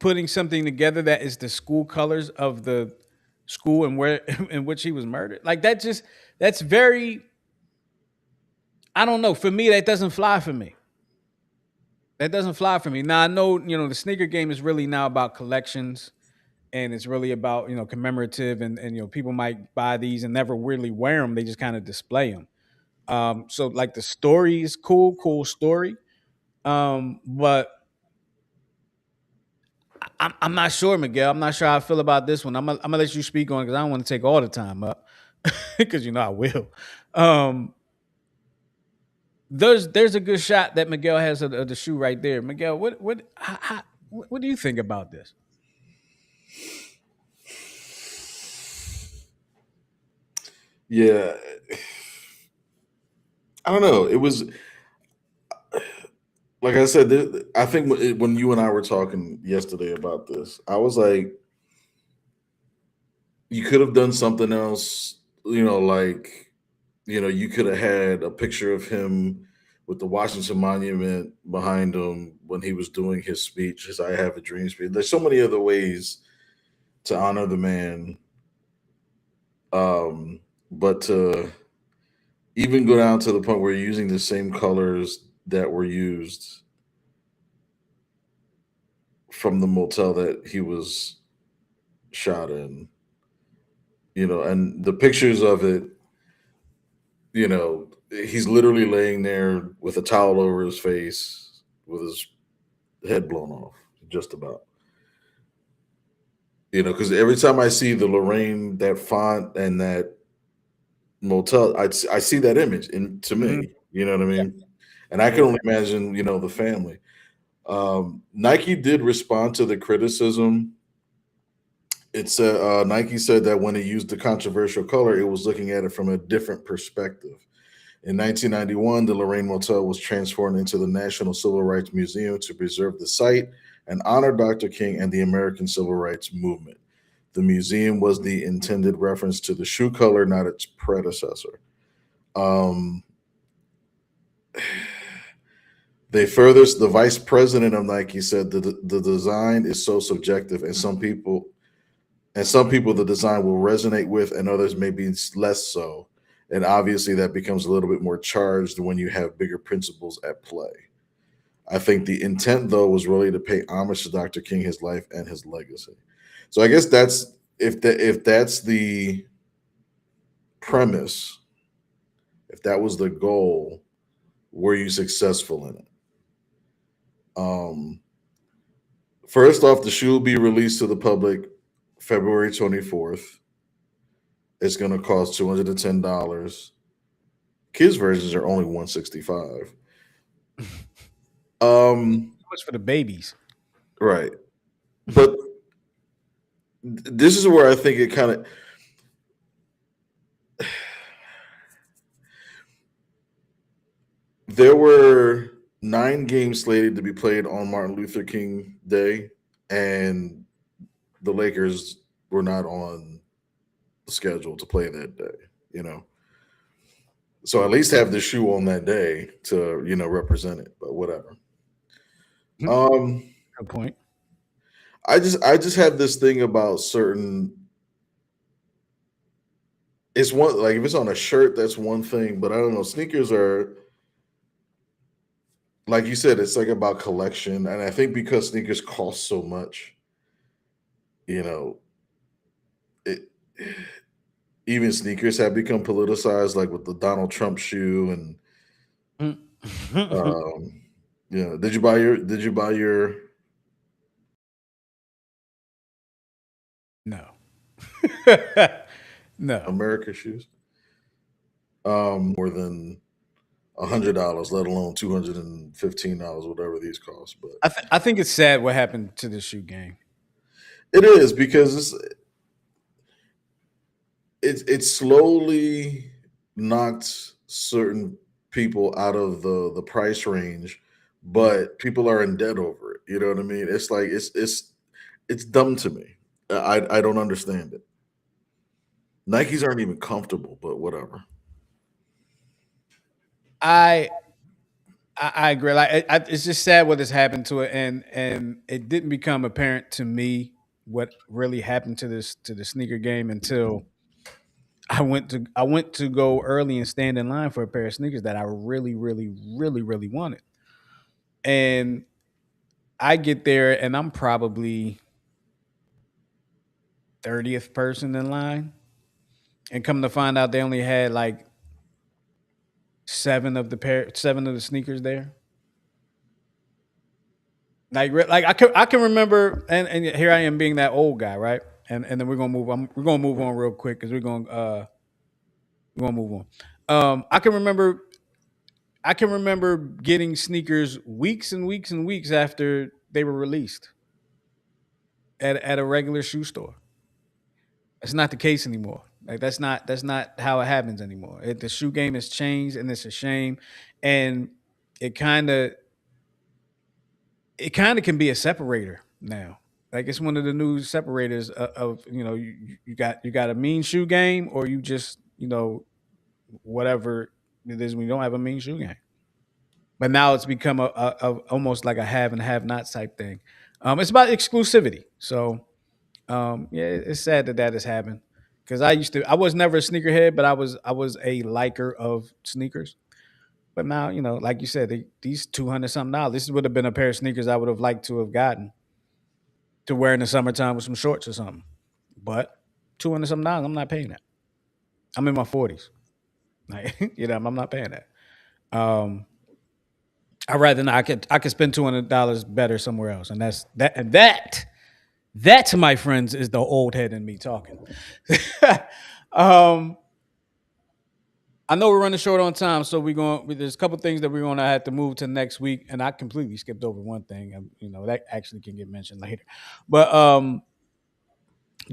putting something together that is the school colors of the school and where in which he was murdered? Like that's very, I don't know. For me, that doesn't fly for me. That doesn't fly for me. Now I know, the sneaker game is really now about collections and it's really about, commemorative and people might buy these and never really wear them. They just kind of display them. So like the story is cool story. But I'm not sure, Miguel. I'm not sure how I feel about this one. I'm gonna let you speak on because I don't want to take all the time up because I will. There's a good shot that Miguel has of the shoe right there. Miguel, what do you think about this? Yeah, I don't know. It was like I said. I think when you and I were talking yesterday about this, I was like, you could have done something else. You could have had a picture of him with the Washington Monument behind him when he was doing his speech, his "I Have a Dream" speech. There's so many other ways to honor the man, but to even go down to the point where you're using the same colors that were used from the motel that he was shot in, and the pictures of it, he's literally laying there with a towel over his face with his head blown off, just about. Because every time I see the Lorraine, that font and that motel, I see that image, and to me, Mhm. you know what I mean? And I can only imagine, the family. Nike did respond to the criticism. Nike said that when it used the controversial color, it was looking at it from a different perspective. In 1991, the Lorraine Motel was transformed into the National Civil Rights Museum to preserve the site and honor Dr. King and the American Civil Rights Movement. The museum was the intended reference to the shoe color, not its predecessor. Um, the vice president of Nike said that the design is so subjective, and some people the design will resonate with, and others maybe less so. And obviously, that becomes a little bit more charged when you have bigger principles at play. I think the intent, though, was really to pay homage to Dr. King, his life, and his legacy. So I guess that's if that's the premise, if that was the goal, were you successful in it? First off, the shoe will be released to the public February 24th. It's going to cost $210. Kids versions are only $165. Much for the babies. Right. But this is where I think it kind of there were 9 games slated to be played on Martin Luther King Day, and the Lakers were not on the schedule to play that day, you know. So at least have the shoe on that day to, represent it, but whatever. Um Good point. I just have this thing about certain it's one like if it's on a shirt, that's one thing, but I don't know. Sneakers are like you said, it's like about collection. And I think because sneakers cost so much, you know, it even sneakers have become politicized, like with the Donald Trump shoe and did you buy your No. No. America shoes? More than $100, let alone $215, whatever these cost. But I think it's sad what happened to the shoe game. it is because it slowly knocked certain people out of the price range, but people are in debt over it. You know what I mean? It's like it's dumb to me. I don't understand it. Nikes aren't even comfortable, but whatever. I agree. Like it's just sad what has happened to it, and it didn't become apparent to me what really happened to the sneaker game until I went to go early and stand in line for a pair of sneakers that I really, really, really, really wanted, and I get there and I'm probably 30th person in line, and come to find out they only had like seven of the sneakers there. Like I can remember, and here I am being that old guy, right? And then we're gonna move. We're gonna move on real quick because we're gonna move on. I can remember. I can remember getting sneakers weeks and weeks and weeks after they were released at a regular shoe store. It's not the case anymore. Like that's not how it happens anymore. The shoe game has changed, and it's a shame. And it kind of it kind of can be a separator now. Like it's one of the new separators of you got a mean shoe game, or you just whatever it is when you don't have a mean shoe game. But now it's become a almost like a have and have not type thing. It's about exclusivity. So yeah, it's sad that has happened because I was never a sneakerhead, but I was a liker of sneakers. But now, like you said, these $200 something. This would have been a pair of sneakers I would have liked to have gotten to wear in the summertime with some shorts or something. But $200 something, I'm not paying that. I'm in my 40s. Like, I'm not paying that. Um, I'd rather not. I could spend $200 better somewhere else, and that, my friends, is the old head in me talking. um, I know we're running short on time, so there's a couple things that we're gonna have to move to next week, and I completely skipped over one thing. That actually can get mentioned later, but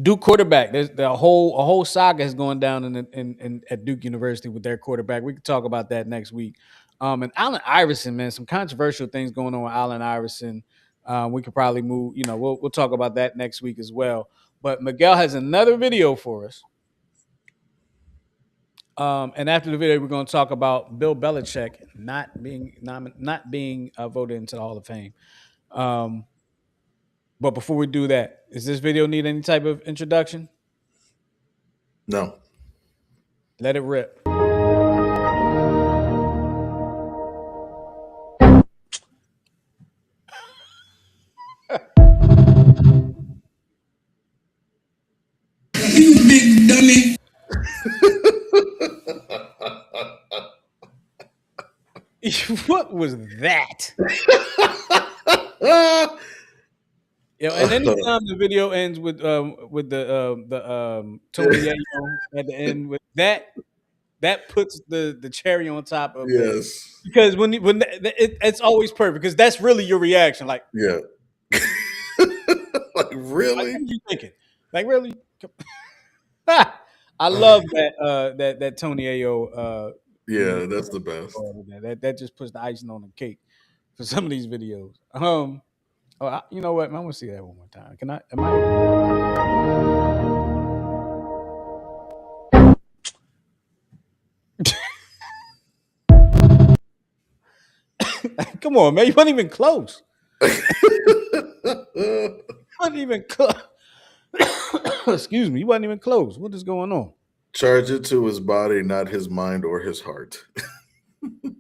Duke quarterback. There's a whole saga is going down in at Duke University with their quarterback. We could talk about that next week. And Allen Iverson, man, some controversial things going on with Allen Iverson. We could probably move. We'll talk about that next week as well. But Miguel has another video for us. And after the video, we're going to talk about Bill Belichick not being voted into the Hall of Fame. But before we do that, does this video need any type of introduction? No. Let it rip. You big dummy. What was that? And anytime the video ends with the Tony Yayo at the end with that puts the cherry on top of the Yes. because it's always perfect because that's really your reaction. Like Yeah. Like, what really? are you thinking? Like really? I love that Tony Ayo Yeah, that's the best. that just puts the icing on the cake for some of these videos. You know what? I'm gonna see that one more time. Can I? Am I? Come on, man! You weren't even close. You weren't even close. Excuse me. You wasn't even close. What is going on? Charge it to his body, not his mind or his heart. I'm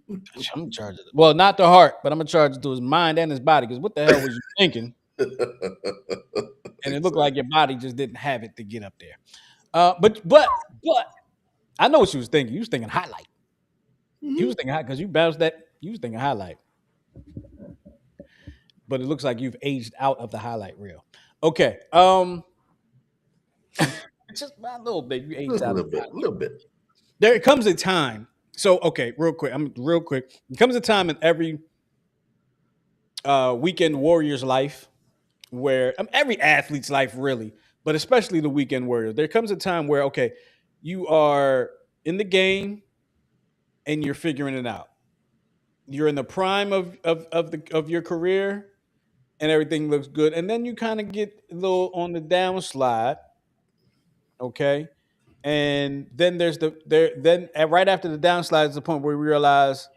gonna charge it. Well, not the heart, but I'm gonna charge it to his mind and his body. Because what the hell was you thinking? And it looked like your body just didn't have it to get up there. But I know what you was thinking. You was thinking highlight. You was thinking because you bounced that. You was thinking highlight. But it looks like you've aged out of the highlight reel. Okay. Just a little bit. You aged Just a out. little bit, a little bit. There comes a time. So okay, real quick. I'm real quick. There comes a time in every weekend warrior's life where every athlete's life really, but especially the weekend warrior. There comes a time where okay, you are in the game and you're figuring it out. You're in the prime of your career and everything looks good, and then you kind of get a little on the downslide, okay? And then there's right after the downslide is the point where we realize,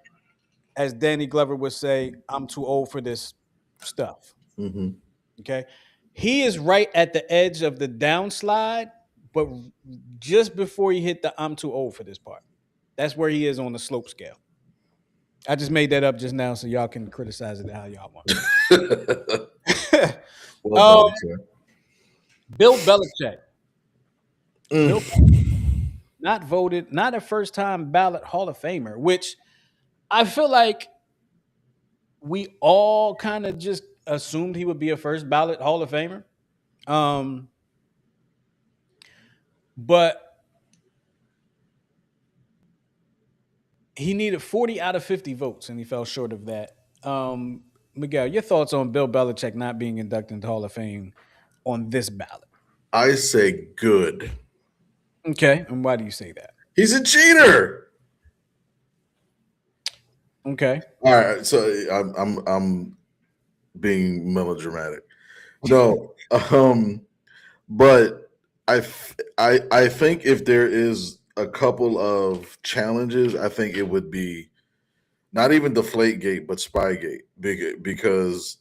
as Danny Glover would say, I'm too old for this stuff. Hmm. Okay. He is right at the edge of the downslide, but just before he hit the I'm too old for this part. That's where he is on the slope scale. I just made that up just now so y'all can criticize it how y'all want. Well um, done, sir. Bill Belichick. Bill Mm. not voted, not a first time ballot Hall of Famer, which I feel like we all kind of just assumed he would be a first ballot Hall of Famer. Um, but he needed 40 out of 50 votes and he fell short of that. Miguel, your thoughts on Bill Belichick not being inducted into Hall of Fame on this ballot? I say good. Okay. And why do you say that? He's a cheater. Okay. All right, so I'm being melodramatic. No, but I think if there is a couple of challenges, I think it would be not even Deflategate, but Spygate, because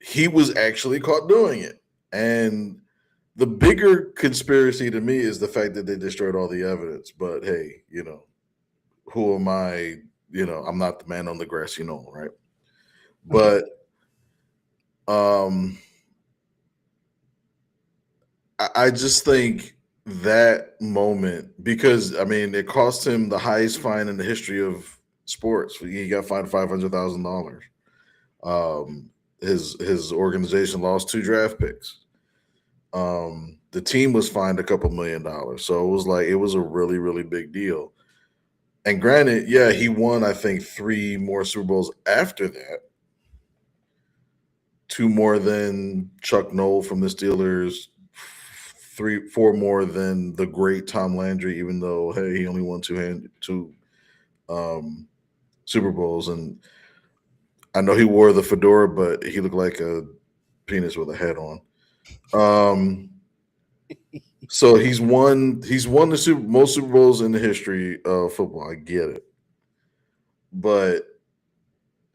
he was actually caught doing it. And the bigger conspiracy to me is the fact that they destroyed all the evidence. But hey, who am I? I'm not the man on the grassy knoll, right? But I just think that moment, because I mean it cost him the highest fine in the history of sports. He got fined $500,000. His organization lost 2 draft picks. The team was fined a couple $1,000,000. So it was a really, really big deal. And granted, yeah, he won, I think, 3 more Super Bowls after that. 2 more than Chuck Noll from the Steelers, 4 more than the great Tom Landry, even though, hey, he only won 2 Super Bowls. And I know he wore the fedora, but he looked like a penis with a head on. So he's won the most Super Bowls in the history of football. I get it. But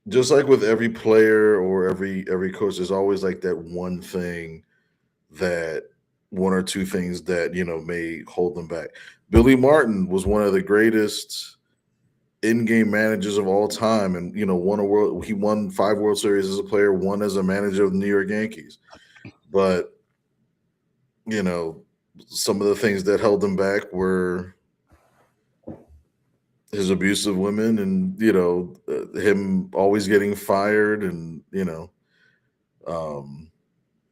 just like with every player or every coach, there's always like that one thing, that 1 or 2 things that may hold them back. Billy Martin was one of the greatest in-game managers of all time, and he won 5 World Series as a player, 1 as a manager of the New York Yankees. But some of the things that held him back were his abuse of women, and him always getting fired, and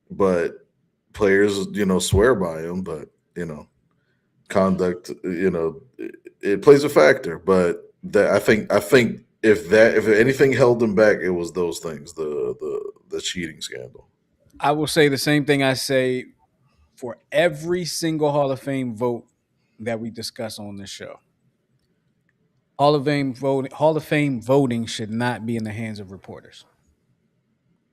But players, swear by them. But conduct, it plays a factor. But that I think if anything held them back, it was those things, the cheating scandal. I will say the same thing I say for every single Hall of Fame vote that we discuss on this show. Hall of Fame voting should not be in the hands of reporters.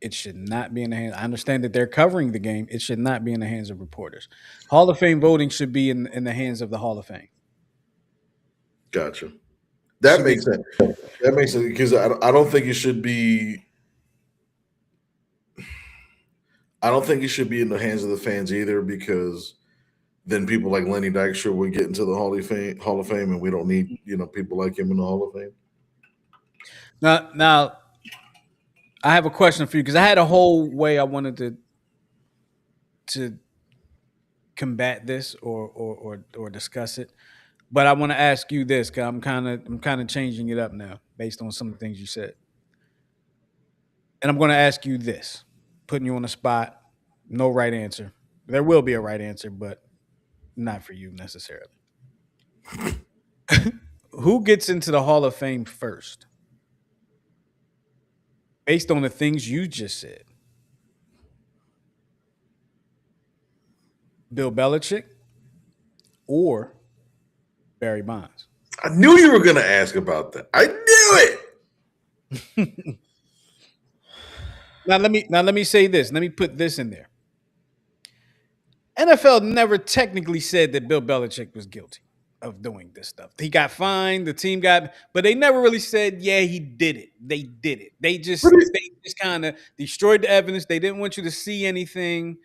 It should not be in the hands. I understand that they're covering the game. It should not be in the hands of reporters. Hall of Fame voting should be in the hands of the Hall of Fame. Gotcha. That Should be- makes sense. That makes sense because I don't think it should be. I don't think it should be in the hands of the fans either, because then people like Lenny Dykstra would get into the Hall of Fame, and we don't need people like him in the Hall of Fame. Now, I have a question for you because I had a whole way I wanted to combat this or discuss it, but I want to ask you this because I'm kind of changing it up now based on some of the things you said, and I'm going to ask you this, putting you on the spot. No right answer. There will be a right answer, but not for you necessarily. Who gets into the Hall of Fame first? Based on the things you just said. Bill Belichick or Barry Bonds? I knew you were going to ask about that. I knew it. Now let me say this. Let me put this in there. NFL never technically said that Bill Belichick was guilty of doing this stuff. He got fined, the team got, but they never really said, yeah, he did it. They did it. They just kind of destroyed the evidence. They didn't want you to see anything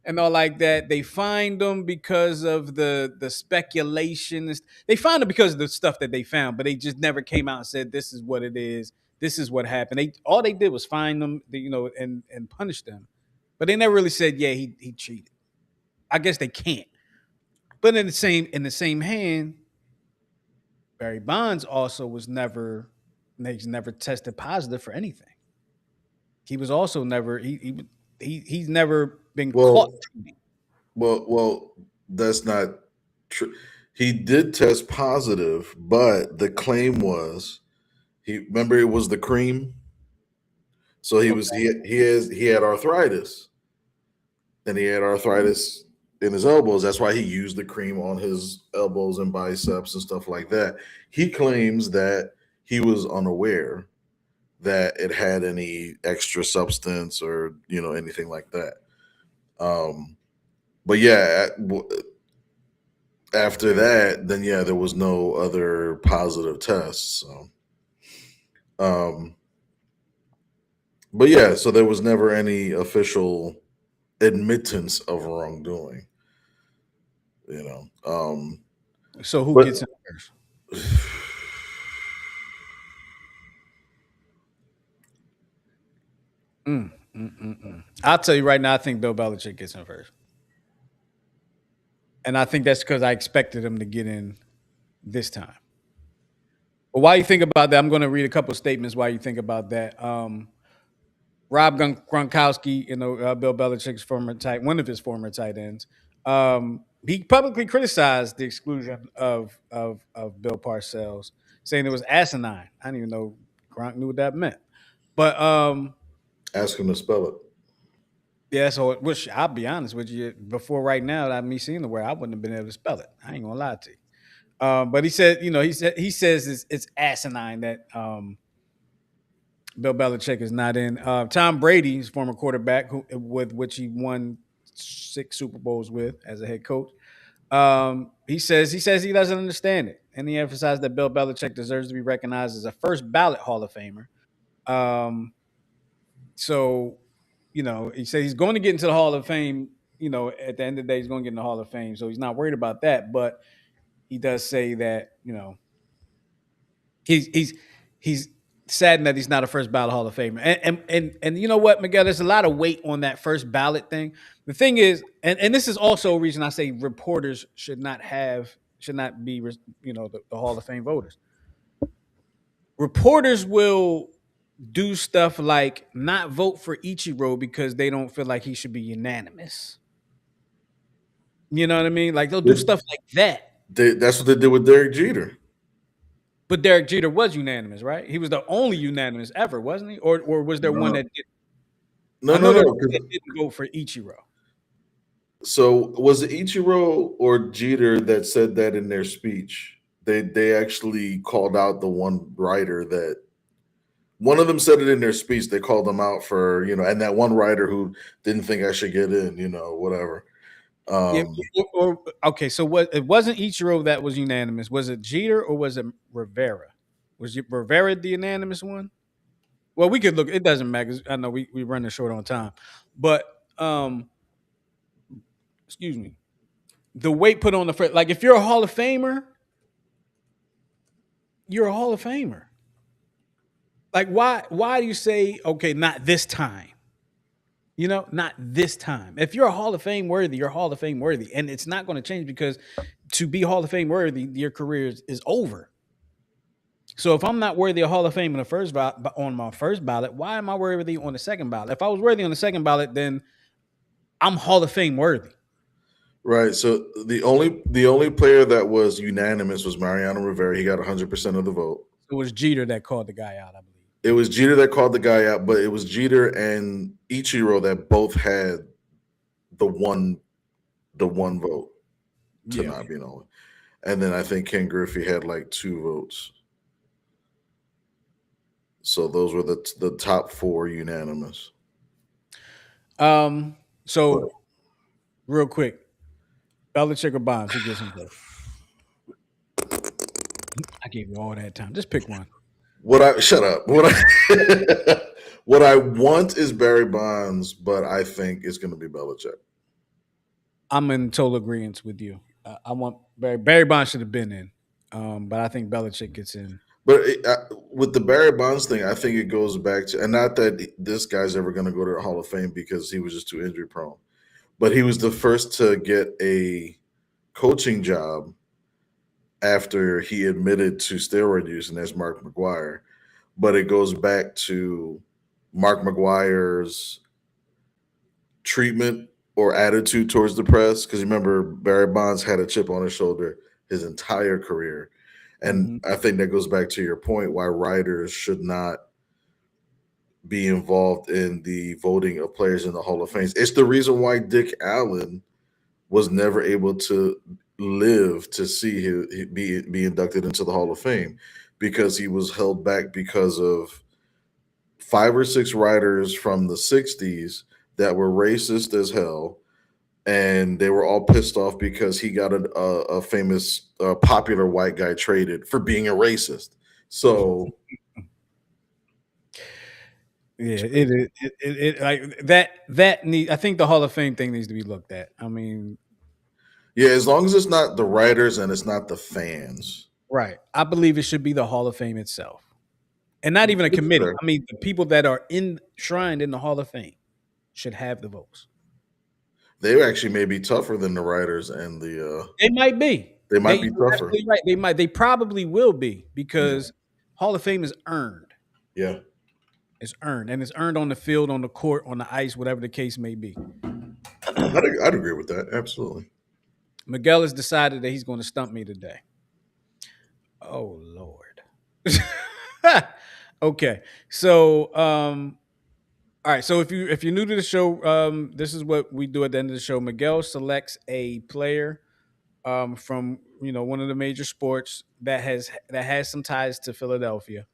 and all like that. They fined them because of the speculation. They fined them because of the stuff that they found, but they just never came out and said, this is what it is. This is what happened. All they did was fine them, and punish them. But they never really said, yeah, he cheated. I guess they can't. But in the same hand, Barry Bonds also he's never tested positive for anything. He was also never he's never been caught. Well, that's not true. He did test positive, but the claim was remember it was the cream. So he had arthritis. And he had arthritis in his elbows. That's why he used the cream on his elbows and biceps and stuff like that. He claims that he was unaware that it had any extra substance or anything like that. But yeah, after that, then there was no other positive tests. So, but yeah, so there was never any official admittance of wrongdoing. So who gets in first? I'll tell you right now, I think Bill Belichick gets in first. And I think that's because I expected him to get in this time. But while you think about that, I'm going to read a couple of statements while you think about that. Rob Gronkowski, Bill Belichick's one of his former tight ends, he publicly criticized the exclusion of Bill Parcells, saying it was asinine. I didn't even know Gronk knew what that meant. But ask him to spell it. Yeah, so which I'll be honest with you, before right now, that me seeing the word, I wouldn't have been able to spell it. I ain't gonna lie to you. But he said, he says it's asinine that Bill Belichick is not in. Tom Brady, his former quarterback, with which he won 6 Super Bowls with as a head coach, he says he doesn't understand it, and he emphasized that Bill Belichick deserves to be recognized as a first ballot Hall of Famer. So, he said he's going to get into the Hall of Fame. At the end of the day, he's going to get in the Hall of Fame, so he's not worried about that. But he does say that he's saddened that he's not a first ballot Hall of Famer. And you know what, Miguel, there's a lot of weight on that first ballot thing. The thing is, and this is also a reason I say reporters should not be the Hall of Fame voters. Reporters will do stuff like not vote for Ichiro because they don't feel like he should be unanimous. You know what I mean? Like they'll do stuff like that. That's what they did with Derek Jeter. But Derek Jeter was unanimous, right? He was the only unanimous ever, wasn't he? Or was there one No, that did? no, I no, know there was no. one that didn't vote for Ichiro. So was it Ichiro or Jeter that said that in their speech? They actually called out the one writer that one of them said it in their speech. They called them out for, and that one writer who didn't think I should get in, whatever. Yeah, Um, okay, so what? It wasn't Ichiro that was unanimous. Was it Jeter or was it Rivera? Was Rivera the unanimous one? Well, we could look. It doesn't matter. 'Cause I know we running short on time, but excuse me. The weight put on the first, like if you're a Hall of Famer, you're a Hall of Famer. Like why do you say okay, not this time? Not this time. If you're a Hall of Fame worthy, you're Hall of Fame worthy, and it's not going to change because to be Hall of Fame worthy, your career is over. So if I'm not worthy of Hall of Fame on my first ballot, why am I worthy on the second ballot? If I was worthy on the second ballot, then I'm Hall of Fame worthy. right. So the only player that was unanimous was Mariano Rivera. He got 100% of the vote. It was Jeter that called the guy out, I believe. It was Jeter that called the guy out, but it was Jeter and Ichiro that both had the one vote to Yeah. not be known. And then I think Ken Griffey had like 2 votes. So those were the top 4 unanimous. So real quick, Belichick or Bonds, who gets him first? I gave you all that time. Just pick one. Shut up. What I want is Barry Bonds, but I think it's going to be Belichick. I'm in total agreement with you. I want Barry Bonds should have been in, but I think Belichick gets in. But with the Barry Bonds thing, I think it goes back to, and not that this guy's ever going to go to the Hall of Fame because he was just too injury prone, but he was the first to get a coaching job after he admitted to steroid use, and that's Mark McGwire. But it goes back to Mark McGwire's treatment or attitude towards the press. Because remember, Barry Bonds had a chip on his shoulder his entire career. And I think that goes back to your point why writers should not be involved in the voting of players in the Hall of Fame. It's the reason why Dick Allen was never able to live to see him be inducted into the Hall of Fame, because he was held back because of 5 or 6 writers from the 60s that were racist as hell, and they were all pissed off because he got a famous popular white guy traded for being a racist. So yeah, it like that need. I think the Hall of Fame thing needs to be looked at. I mean, yeah, as long as it's not the writers and it's not the fans. right. I believe it should be the Hall of Fame itself, and not even a committee. I mean, the people that are enshrined in the Hall of Fame should have the votes. They actually may be tougher than the writers and the. They might be. They might be tougher. Right. They might. They probably will be because Hall of Fame is earned. Yeah. It's earned, and it's earned on the field, on the court, on the ice, whatever the case may be. I'd agree with that. Absolutely. Miguel has decided that he's going to stump me today. Oh Lord. Okay, so all right. So if you're new to the show, this is what we do at the end of the show. Miguel selects a player from one of the major sports that has some ties to Philadelphia.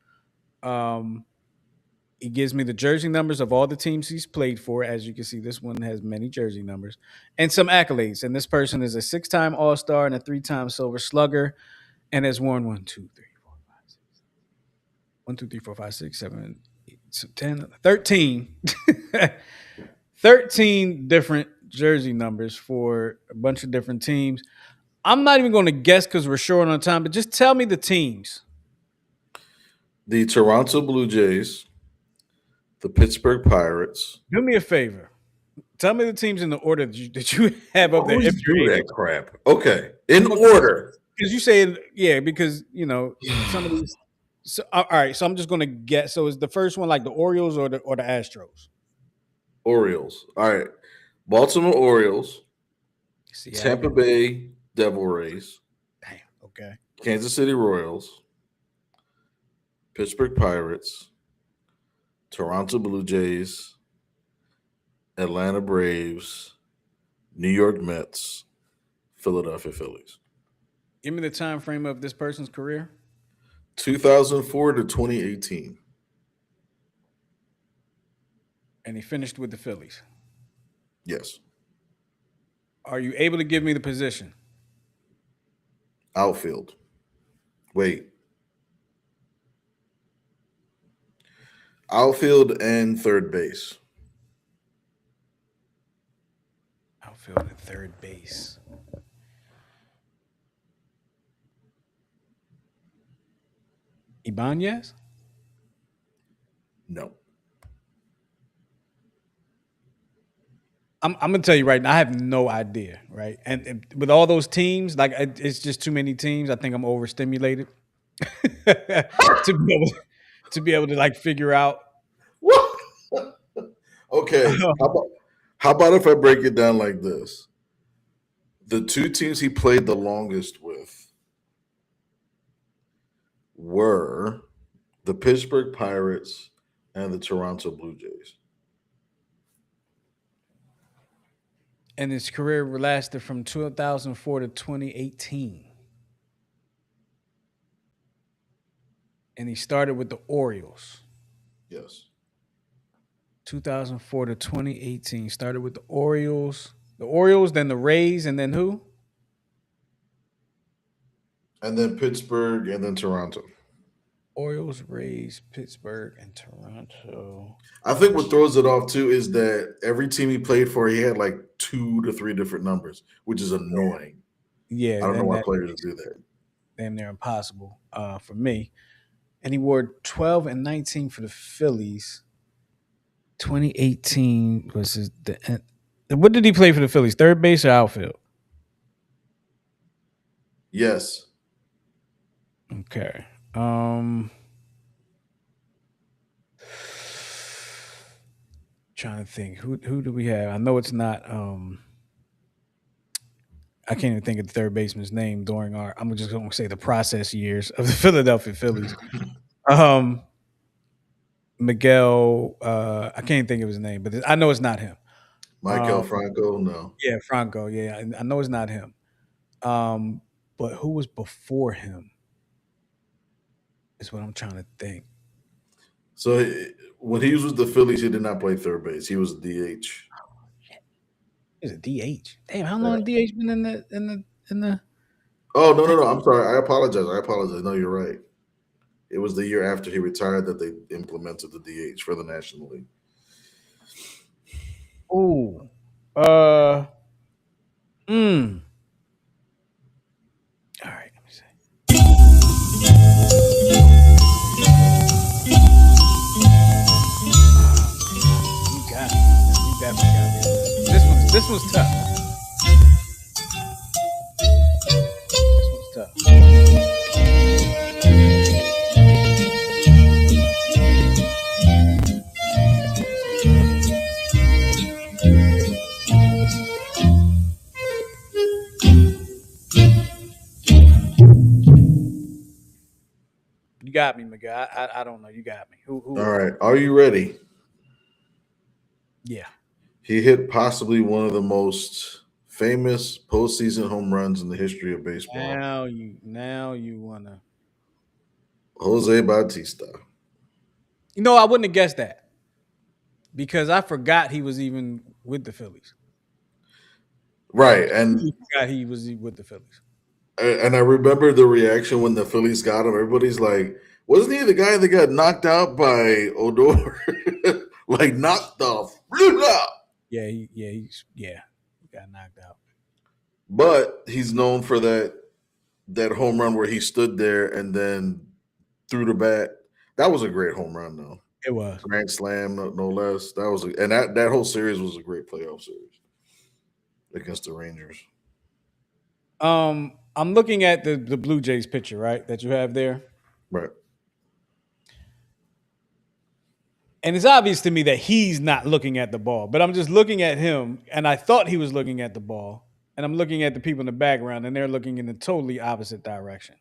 He gives me the jersey numbers of all the teams he's played for. As you can see, this one has many jersey numbers and some accolades. And this person is a 6-time All-Star and a 3-time Silver Slugger, and has worn 1, 2, 3, 4, 5, 6, 1, 2, 3, 4, 5, 6, 7, 8, 10, 13, 13 different jersey numbers for a bunch of different teams. I'm not even going to guess because we're short on time, but just tell me the teams. The Toronto Blue Jays, the Pittsburgh Pirates. Do me a favor. Tell me the teams in the order that you have up there. If you do that crap. Okay. In order. Because you say, yeah, because, some of these. So all right, so I'm just gonna get. So is the first one like the Orioles or the Astros? Orioles. All right. Baltimore Orioles, Tampa Seattle. Bay Devil Rays, Damn. Okay. Kansas City Royals, Pittsburgh Pirates, Toronto Blue Jays, Atlanta Braves, New York Mets, Philadelphia Phillies. Give me the time frame of this person's career. 2004 to 2018. And he finished with the Phillies. Yes. Are you able to give me the position? Outfield. Wait. Outfield and third base. Outfield and third base. Ibanez? No. I'm gonna tell you right now, I have no idea, right? And with all those teams, like it's just too many teams. I think I'm overstimulated to be able to like figure out. What? Okay. How about if I break it down like this? The two teams he played the longest with were the Pittsburgh Pirates and the Toronto Blue Jays. And his career lasted from 2004 to 2018. And he started with the Orioles. Yes. 2004 to 2018. Started with the Orioles. The Orioles, then the Rays, and then who? And then Pittsburgh and then Toronto. Orioles, Rays, Pittsburgh, and Toronto. I think what throws it off too is that every team he played for, he had like 2 to 3 different numbers, which is annoying. Yeah, I don't know then why that players do that. damn near impossible for me. And he wore 12 and 19 for the Phillies. 2018 was the. What did he play for the Phillies? Third base or outfield? Yes. Okay. Trying to think. Who do we have? I know it's not I can't even think of the third baseman's name during our I'm just gonna say the process years of the Philadelphia Phillies. Miguel, I can't think of his name, but I know it's not him. Michael Franco, no. Yeah, Franco. Yeah, I know it's not him. But who was before him? Is what I'm trying to think. So when he was with the Phillies, he did not play third base. He was a DH. He's a DH. Damn, how long DH been in the? Oh no! I'm sorry. I apologize. No, you're right. It was the year after he retired that they implemented the DH for the National League. Oh, All right, let me see. You got it. You definitely got it. This one's tough. This one's tough. You got me, Miguel. I don't know. You got me. Who? All right. Are you ready? Yeah. He hit possibly one of the most famous postseason home runs in the history of baseball. Now you wanna. Jose Bautista. You know, I wouldn't have guessed that because I forgot he was even with the Phillies. Right. I And forgot he was with the Phillies. I remember the reaction when the Phillies got him. Everybody's like, wasn't he the guy that got knocked out by Odor? Like knocked the fruit out. Yeah, he got knocked out. But he's known for that home run where he stood there and then threw the bat. That was a great home run, though. It was. Grand slam, no less. That was that whole series was a great playoff series against the Rangers. I'm looking at the Blue Jays picture, right, that you have there. Right. And it's obvious to me that he's not looking at the ball, but I'm just looking at him, and I thought he was looking at the ball, and I'm looking at the people in the background, and they're looking in the totally opposite direction,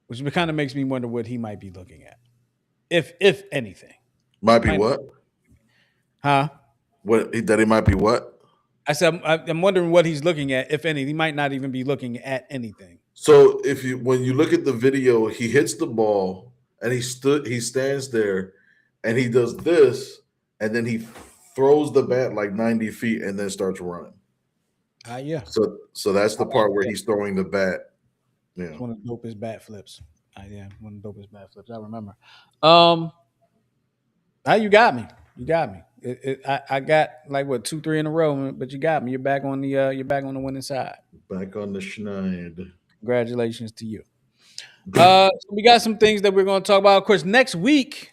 which kind of makes me wonder what he might be looking at, if anything. Might be Might- what? Huh? What that he might be what? I said I'm wondering what he's looking at, if any. He might not even be looking at anything. So when you look at the video, he hits the ball and he stands there and he does this and then he throws the bat like 90 feet and then starts running. Yeah. So that's the part where he's throwing the bat. Yeah. It's one of the dopest bat flips. Yeah, one of the dopest bat flips. I remember. You got me. You got me. I got like what 2-3 in a row, but you got me. You're back on the winning side. Back on the schneid. Congratulations to you. So we got some things that we're going to talk about. Of course, next week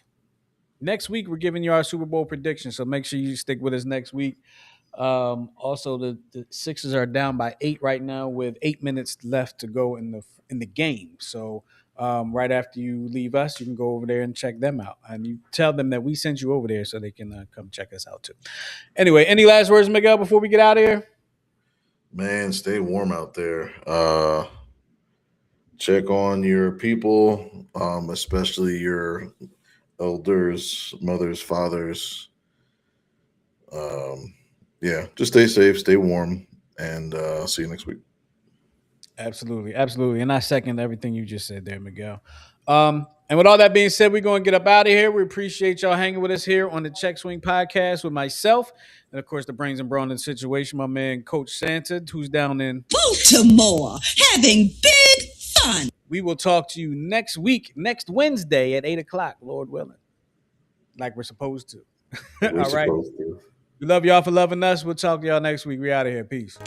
we're giving you our Super Bowl prediction. So make sure you stick with us next week. Also, the Sixers are down by 8 right now with 8 minutes left to go in the game. So right after you leave us, you can go over there and check them out, and you tell them that we sent you over there so they can come check us out too. Anyway, any last words, Miguel, before we get out of here? Man, stay warm out there. Check on your people, especially your elders, mothers, fathers. Yeah, just stay safe, stay warm, and see you next week. Absolutely, absolutely. And I second everything you just said there, Miguel. And with all that being said, we're going to get up out of here. We appreciate y'all hanging with us here on the Check Swing Podcast with myself and, of course, the Brains and Brawn situation, my man, Coach Santa, who's down in Baltimore, having big fun. We will talk to you next week, next Wednesday at 8 o'clock, Lord willing, like we're supposed to. All right. We love y'all for loving us. We'll talk to y'all next week. We out of here. Peace.